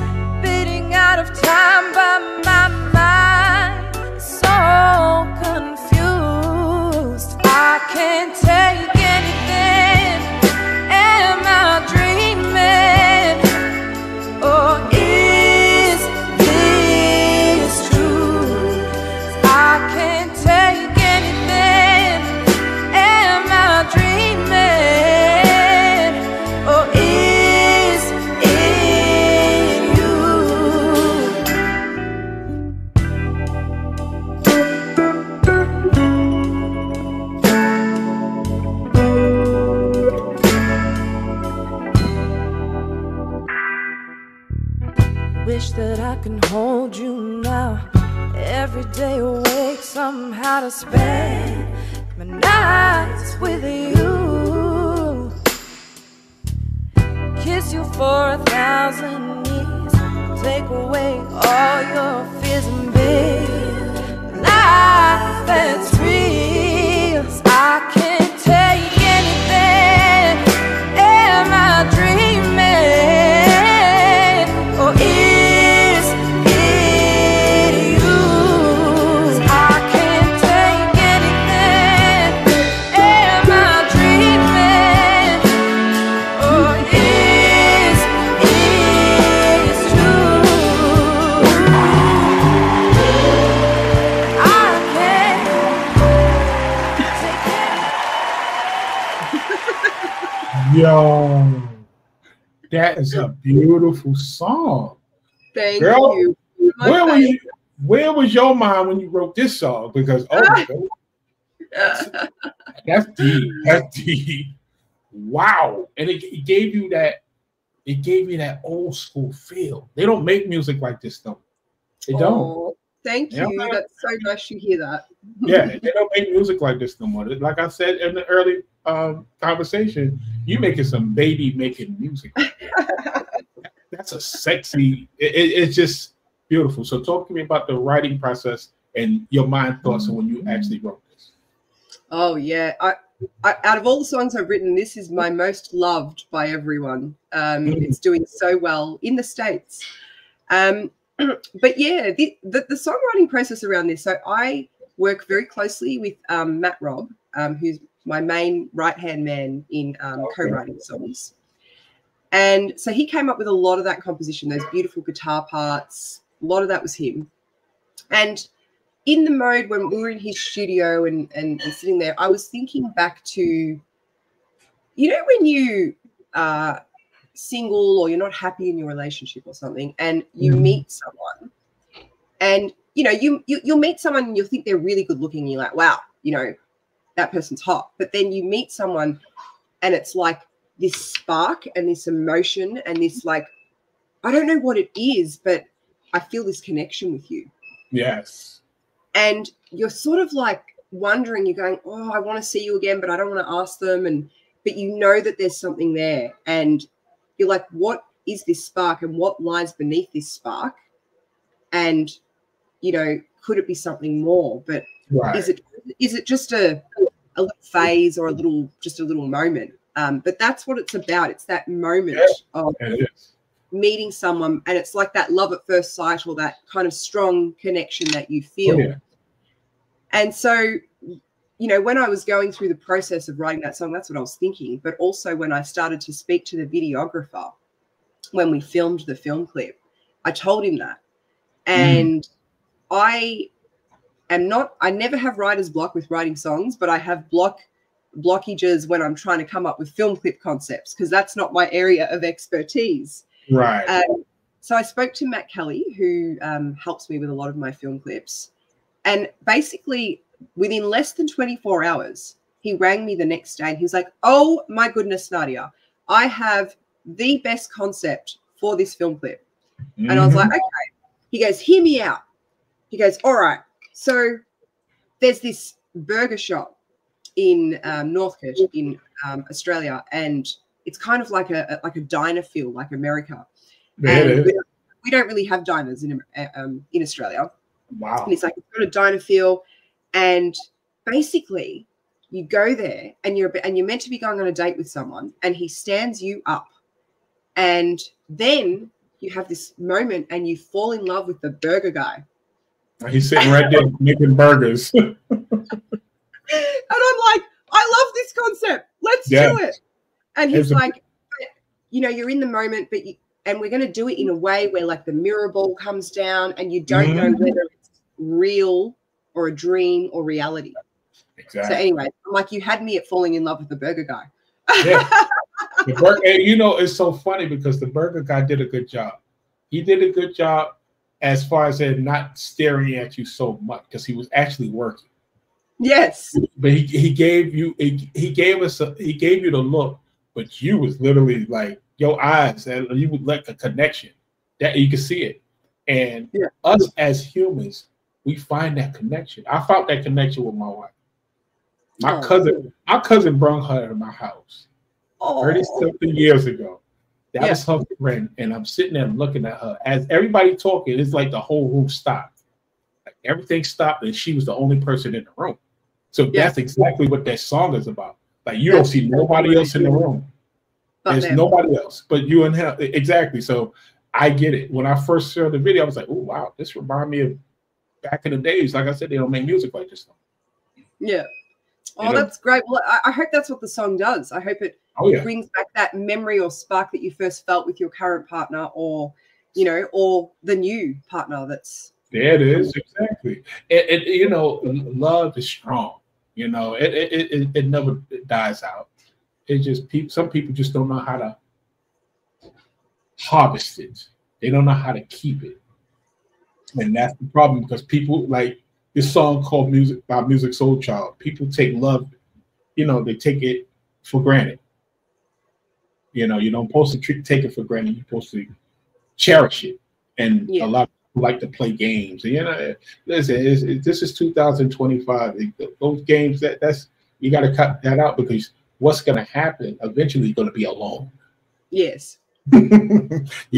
beating out of time, but my mind is so confused. I can't take anything. Am I dreaming? Or is this true? I can't take anything. Am I dreaming? Or is it you? Wish that I can hold you now. Every day awake somehow to spend my nights with you. Kiss you for 1,000 years, take away all your fears and build life life that's real. I can't take anything. Am I dreaming? Or is it you? I can't take anything. Am I dreaming? Or is it true? I can't take it. Yo, that is a beautiful song. Thank Girl, you. My where was your mind when you wrote this song? Because that's deep. That's deep. Wow. And it gave you that old school feel. They don't make music like this though. They don't. Oh, thank Yeah. you. That's so nice to hear that. Yeah, they don't make music like this no more. Like I said in the early conversation, you making some baby making music. That's a sexy. It's just beautiful. So talk to me about the writing process and your mind thoughts on when you actually wrote this. Oh yeah, I out of all the songs I've written, this is my most loved by everyone. It's doing so well in the States. But yeah, the songwriting process around this. So I work very closely with Matt Robb, who's my main right-hand man in co-writing songs. And so he came up with a lot of that composition, those beautiful guitar parts. A lot of that was him. And in the mode when we were in his studio and sitting there, I was thinking back to, you know, when you are single or you're not happy in your relationship or something, and you meet someone, and you know you'll meet someone and you'll think they're really good looking. And you're like, wow, you know, that person's hot. But then you meet someone, and it's like this spark and this emotion and this, like, I don't know what it is, but I feel this connection with you. Yes. And you're sort of like wondering, you're going, oh, I want to see you again, but I don't want to ask them. But you know that there's something there. And you're like, what is this spark and what lies beneath this spark? And, you know, could it be something more? But Right. is it just a little phase or just a little moment? But that's what it's about. It's that moment of meeting someone, and it's like that love at first sight or that kind of strong connection that you feel. Oh, yeah. And so, you know, when I was going through the process of writing that song, that's what I was thinking. But also when I started to speak to the videographer, when we filmed the film clip, I told him that. And I never have writer's block with writing songs, but I have blockages when I'm trying to come up with film clip concepts, because that's not my area of expertise. Right. So I spoke to Matt Kelly, who helps me with a lot of my film clips. And basically, within less than 24 hours, he rang me the next day and he was like, oh, my goodness, Nardia, I have the best concept for this film clip. And I was like, okay. He goes, hear me out. He goes, all right. So there's this burger shop in Northcote in Australia, and it's kind of like a diner feel, like America. And we don't really have diners in Australia. Wow. And it's like, it's got a diner feel, and basically you go there and you're meant to be going on a date with someone, and he stands you up, and then you have this moment and you fall in love with the burger guy. He's sitting right there making burgers. And I'm like, I love this concept. Let's do it. And he's like, you know, you're in the moment, and we're going to do it in a way where, like, the mirror ball comes down and you don't know whether it's real or a dream or reality. Exactly. So anyway, I'm like, you had me at falling in love with the burger guy. Yeah. And you know, it's so funny because the burger guy did a good job. He did a good job as far as not staring at you so much, because he was actually working. Yes. But he gave you the look, but you was literally like, your eyes, and you would like a connection that you could see it. And us as humans, we find that connection. I found that connection with my wife. My cousin brought her to my house 30-something years ago. That was her friend, and I'm sitting there looking at her. As everybody talking, it's like the whole room stopped. Like everything stopped, and she was the only person in the room. So that's exactly what that song is about. Like you don't see nobody else in the room. There's nobody else but you and him. Exactly. So I get it. When I first saw the video, I was like, oh wow, this reminds me of back in the days. Like I said, they don't make music like this. Yeah. Oh, that's great. Well, I hope that's what the song does. I hope it brings back that memory or spark that you first felt with your current partner, or you know, or the new partner. That's there. It is exactly. You know, love is strong. You know, it never dies out. It just some people just don't know how to harvest it. They don't know how to keep it, and that's the problem, because people like this song called Music Soul Child. People take love, you know, they take it for granted. You know, you don't supposed to take it for granted. You're supposed to cherish it. And a lot of people like to play games. And, you know, listen, this is 2025. Those games, that's you got to cut that out, because what's going to happen eventually, you're going to be alone. Yes. You're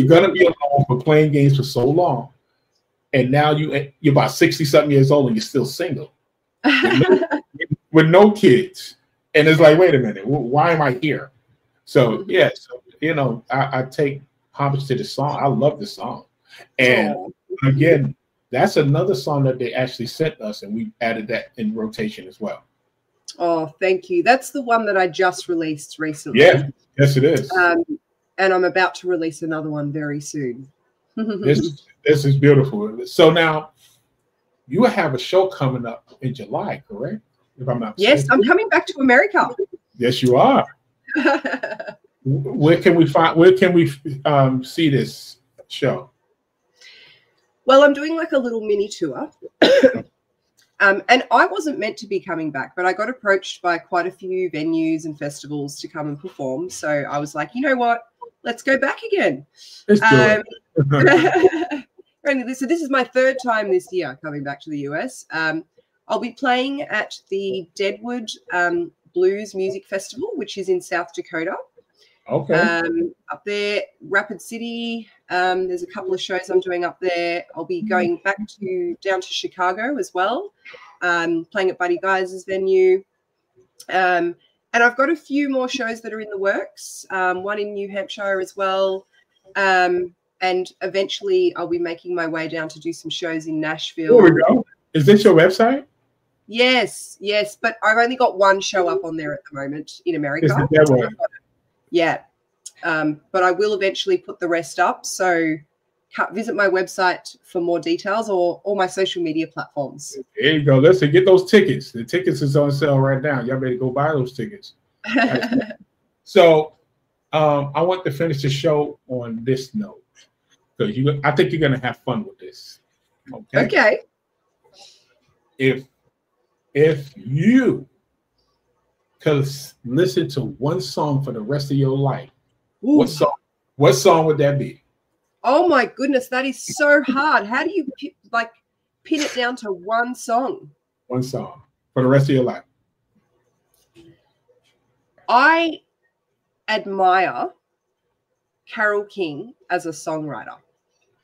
going to be alone for playing games for so long. And now you're about 60-something years old and you're still single with no kids. And it's like, wait a minute, why am I here? So, yeah, so, you know, I take homage to the song. I love the song. And again, that's another song that they actually sent us, and we added that in rotation as well. Oh, thank you. That's the one that I just released recently. Yeah, yes, it is. And I'm about to release another one very soon. This is beautiful. So now you have a show coming up in July, correct? If I'm not mistaken. Yes, I'm coming back to America. Yes, you are. Where can we see this show? Well, I'm doing like a little mini tour. And I wasn't meant to be coming back, but I got approached by quite a few venues and festivals to come and perform. So I was like, you know what? Let's go back again. Let's do it. So this is my third time this year coming back to the US. I'll be playing at the Deadwood Blues Music Festival, which is in South Dakota. Okay. Up there, Rapid City. There's a couple of shows I'm doing up there. I'll be going back down to Chicago as well, playing at Buddy Guy's venue. And I've got a few more shows that are in the works, one in New Hampshire as well. And eventually I'll be making my way down to do some shows in Nashville. There we go. Is this your website? Yes, yes. But I've only got one show up on there at the moment in America. Yeah. But I will eventually put the rest up. So visit my website for more details, or all my social media platforms. There you go. Listen, get those tickets. The tickets is on sale right now. Y'all better go buy those tickets. So I want to finish the show on this note, because I think you're going to have fun with this. Okay. Okay. If you could listen to one song for the rest of your life, what song would that be? Oh my goodness, that is so hard. How do you pin it down to one song? One song for the rest of your life. I admire Carole King as a songwriter.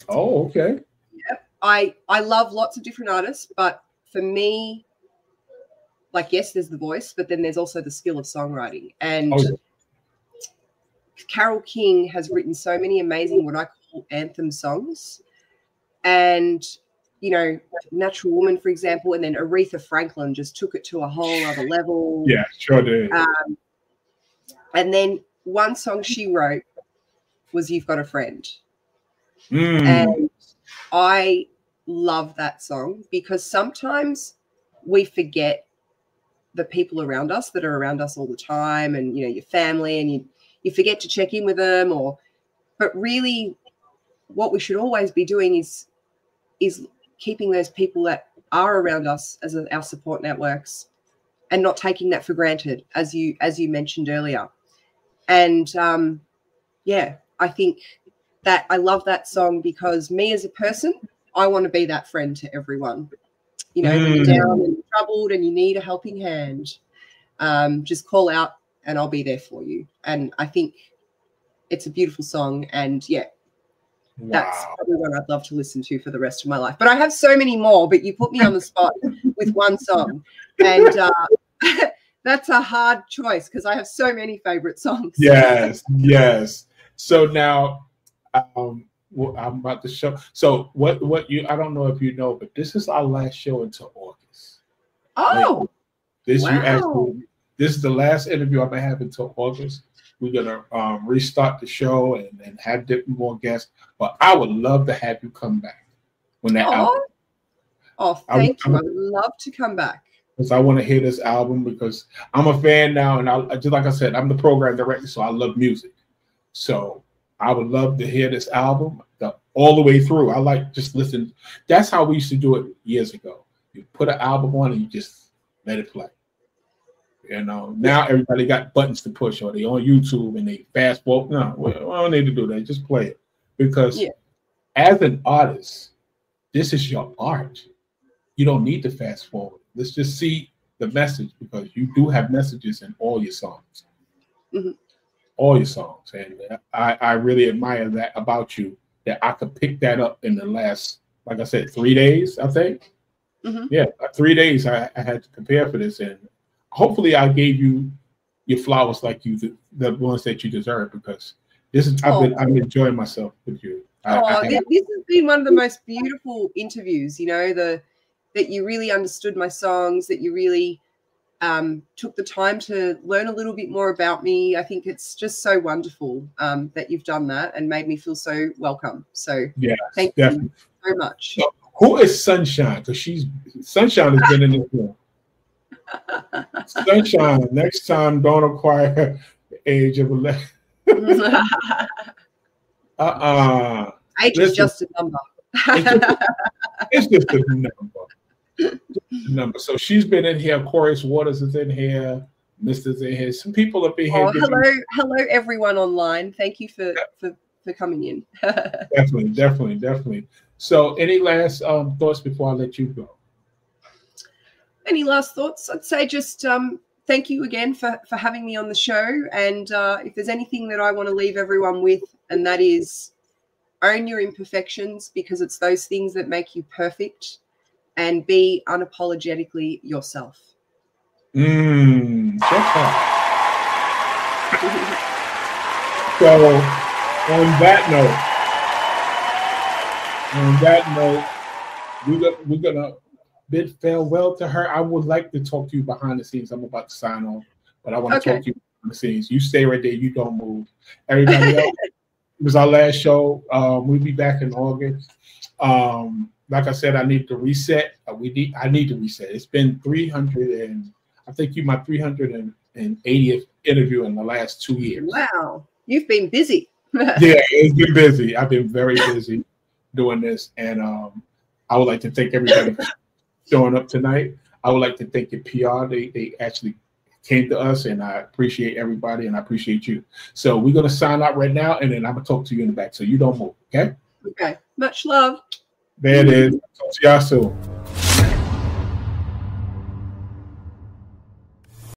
Oh, okay. Yep. I love lots of different artists, but for me, like, yes, there's the voice, but then there's also the skill of songwriting. And Carole King has written so many amazing, what I call anthem songs. And, you know, Natural Woman, for example, and then Aretha Franklin just took it to a whole other level. Yeah, sure did. And then one song she wrote was You've Got a Friend. And I love that song, because sometimes we forget the people around us that are around us all the time, and, you know, your family, and you forget to check in with them, but really what we should always be doing is keeping those people that are around us as our support networks, and not taking that for granted, as you mentioned earlier. And yeah, I think that I love that song, because me as a person, I want to be that friend to everyone. You know, when you're down and troubled and you need a helping hand, just call out and I'll be there for you. And I think it's a beautiful song. And yeah, That's probably one I'd love to listen to for the rest of my life. But I have so many more, but you put me on the spot with one song. And that's a hard choice because I have so many favorite songs. Yes, yes. So now I'm about to show. So what you, I don't know if you know, but this is our last show until August. Oh, this wow. You actually, this is the last interview I'm gonna have until August. We're gonna restart the show and have different more guests. But I would love to have you come back when that album. Oh, thank you. I would love to come back. Because I want to hear this album because I'm a fan now, and I just like I said, I'm the program director, so I love music. So I would love to hear this album all the way through. I like just listen. That's how we used to do it years ago. You put an album on and you just let it play. You know, now everybody got buttons to push, or they on YouTube and they fast forward. No, we don't need to do that. Just play it. Because as an artist, this is your art. You don't need to fast forward. Let's just see the message, because you do have messages in all your songs. All your songs. And I really admire that about you, that I could pick that up in the last, like I said, 3 days, I think. Yeah, 3 days I had to prepare for this. And hopefully I gave you your flowers like the ones that you deserve, because this is I'm enjoying myself with you. This has been one of the most beautiful interviews, you know, that you really understood my songs, that you really took the time to learn a little bit more about me. I think it's just so wonderful that you've done that and made me feel so welcome. So thank you so much. So, who is Sunshine? Because Sunshine has been in this room. Sunshine, next time don't acquire age of 11. Age is just a number. It's just a number. So she's been in here. Aquarius Waters is in here. Mister's in here. Some people up in here. Hello, everyone online. Thank you for coming in. Definitely. So, any last thoughts before I let you go? Any last thoughts? I'd say just thank you again for having me on the show. And if there's anything that I want to leave everyone with, and that is own your imperfections, because it's those things that make you perfect, and be unapologetically yourself. So on that note, we're gonna bid farewell to her. I would like to talk to you behind the scenes. I'm about to sign off, but I want to talk to you behind the scenes. You stay right there. You don't move. Everybody else, it was our last show. We'll be back in August. Like I said, I need to reset. I need to reset. It's been 300 and I think my 380th interview in the last 2 years. Wow, you've been busy. Yeah, it's been busy. I've been very busy doing this, and I would like to thank everybody for showing up tonight. I would like to thank your PR. They actually came to us, and I appreciate everybody, and I appreciate you. So we're gonna sign out right now, and then I'm gonna talk to you in the back, so you don't move. Okay. Okay. Much love. There it is. Talk to y'all soon.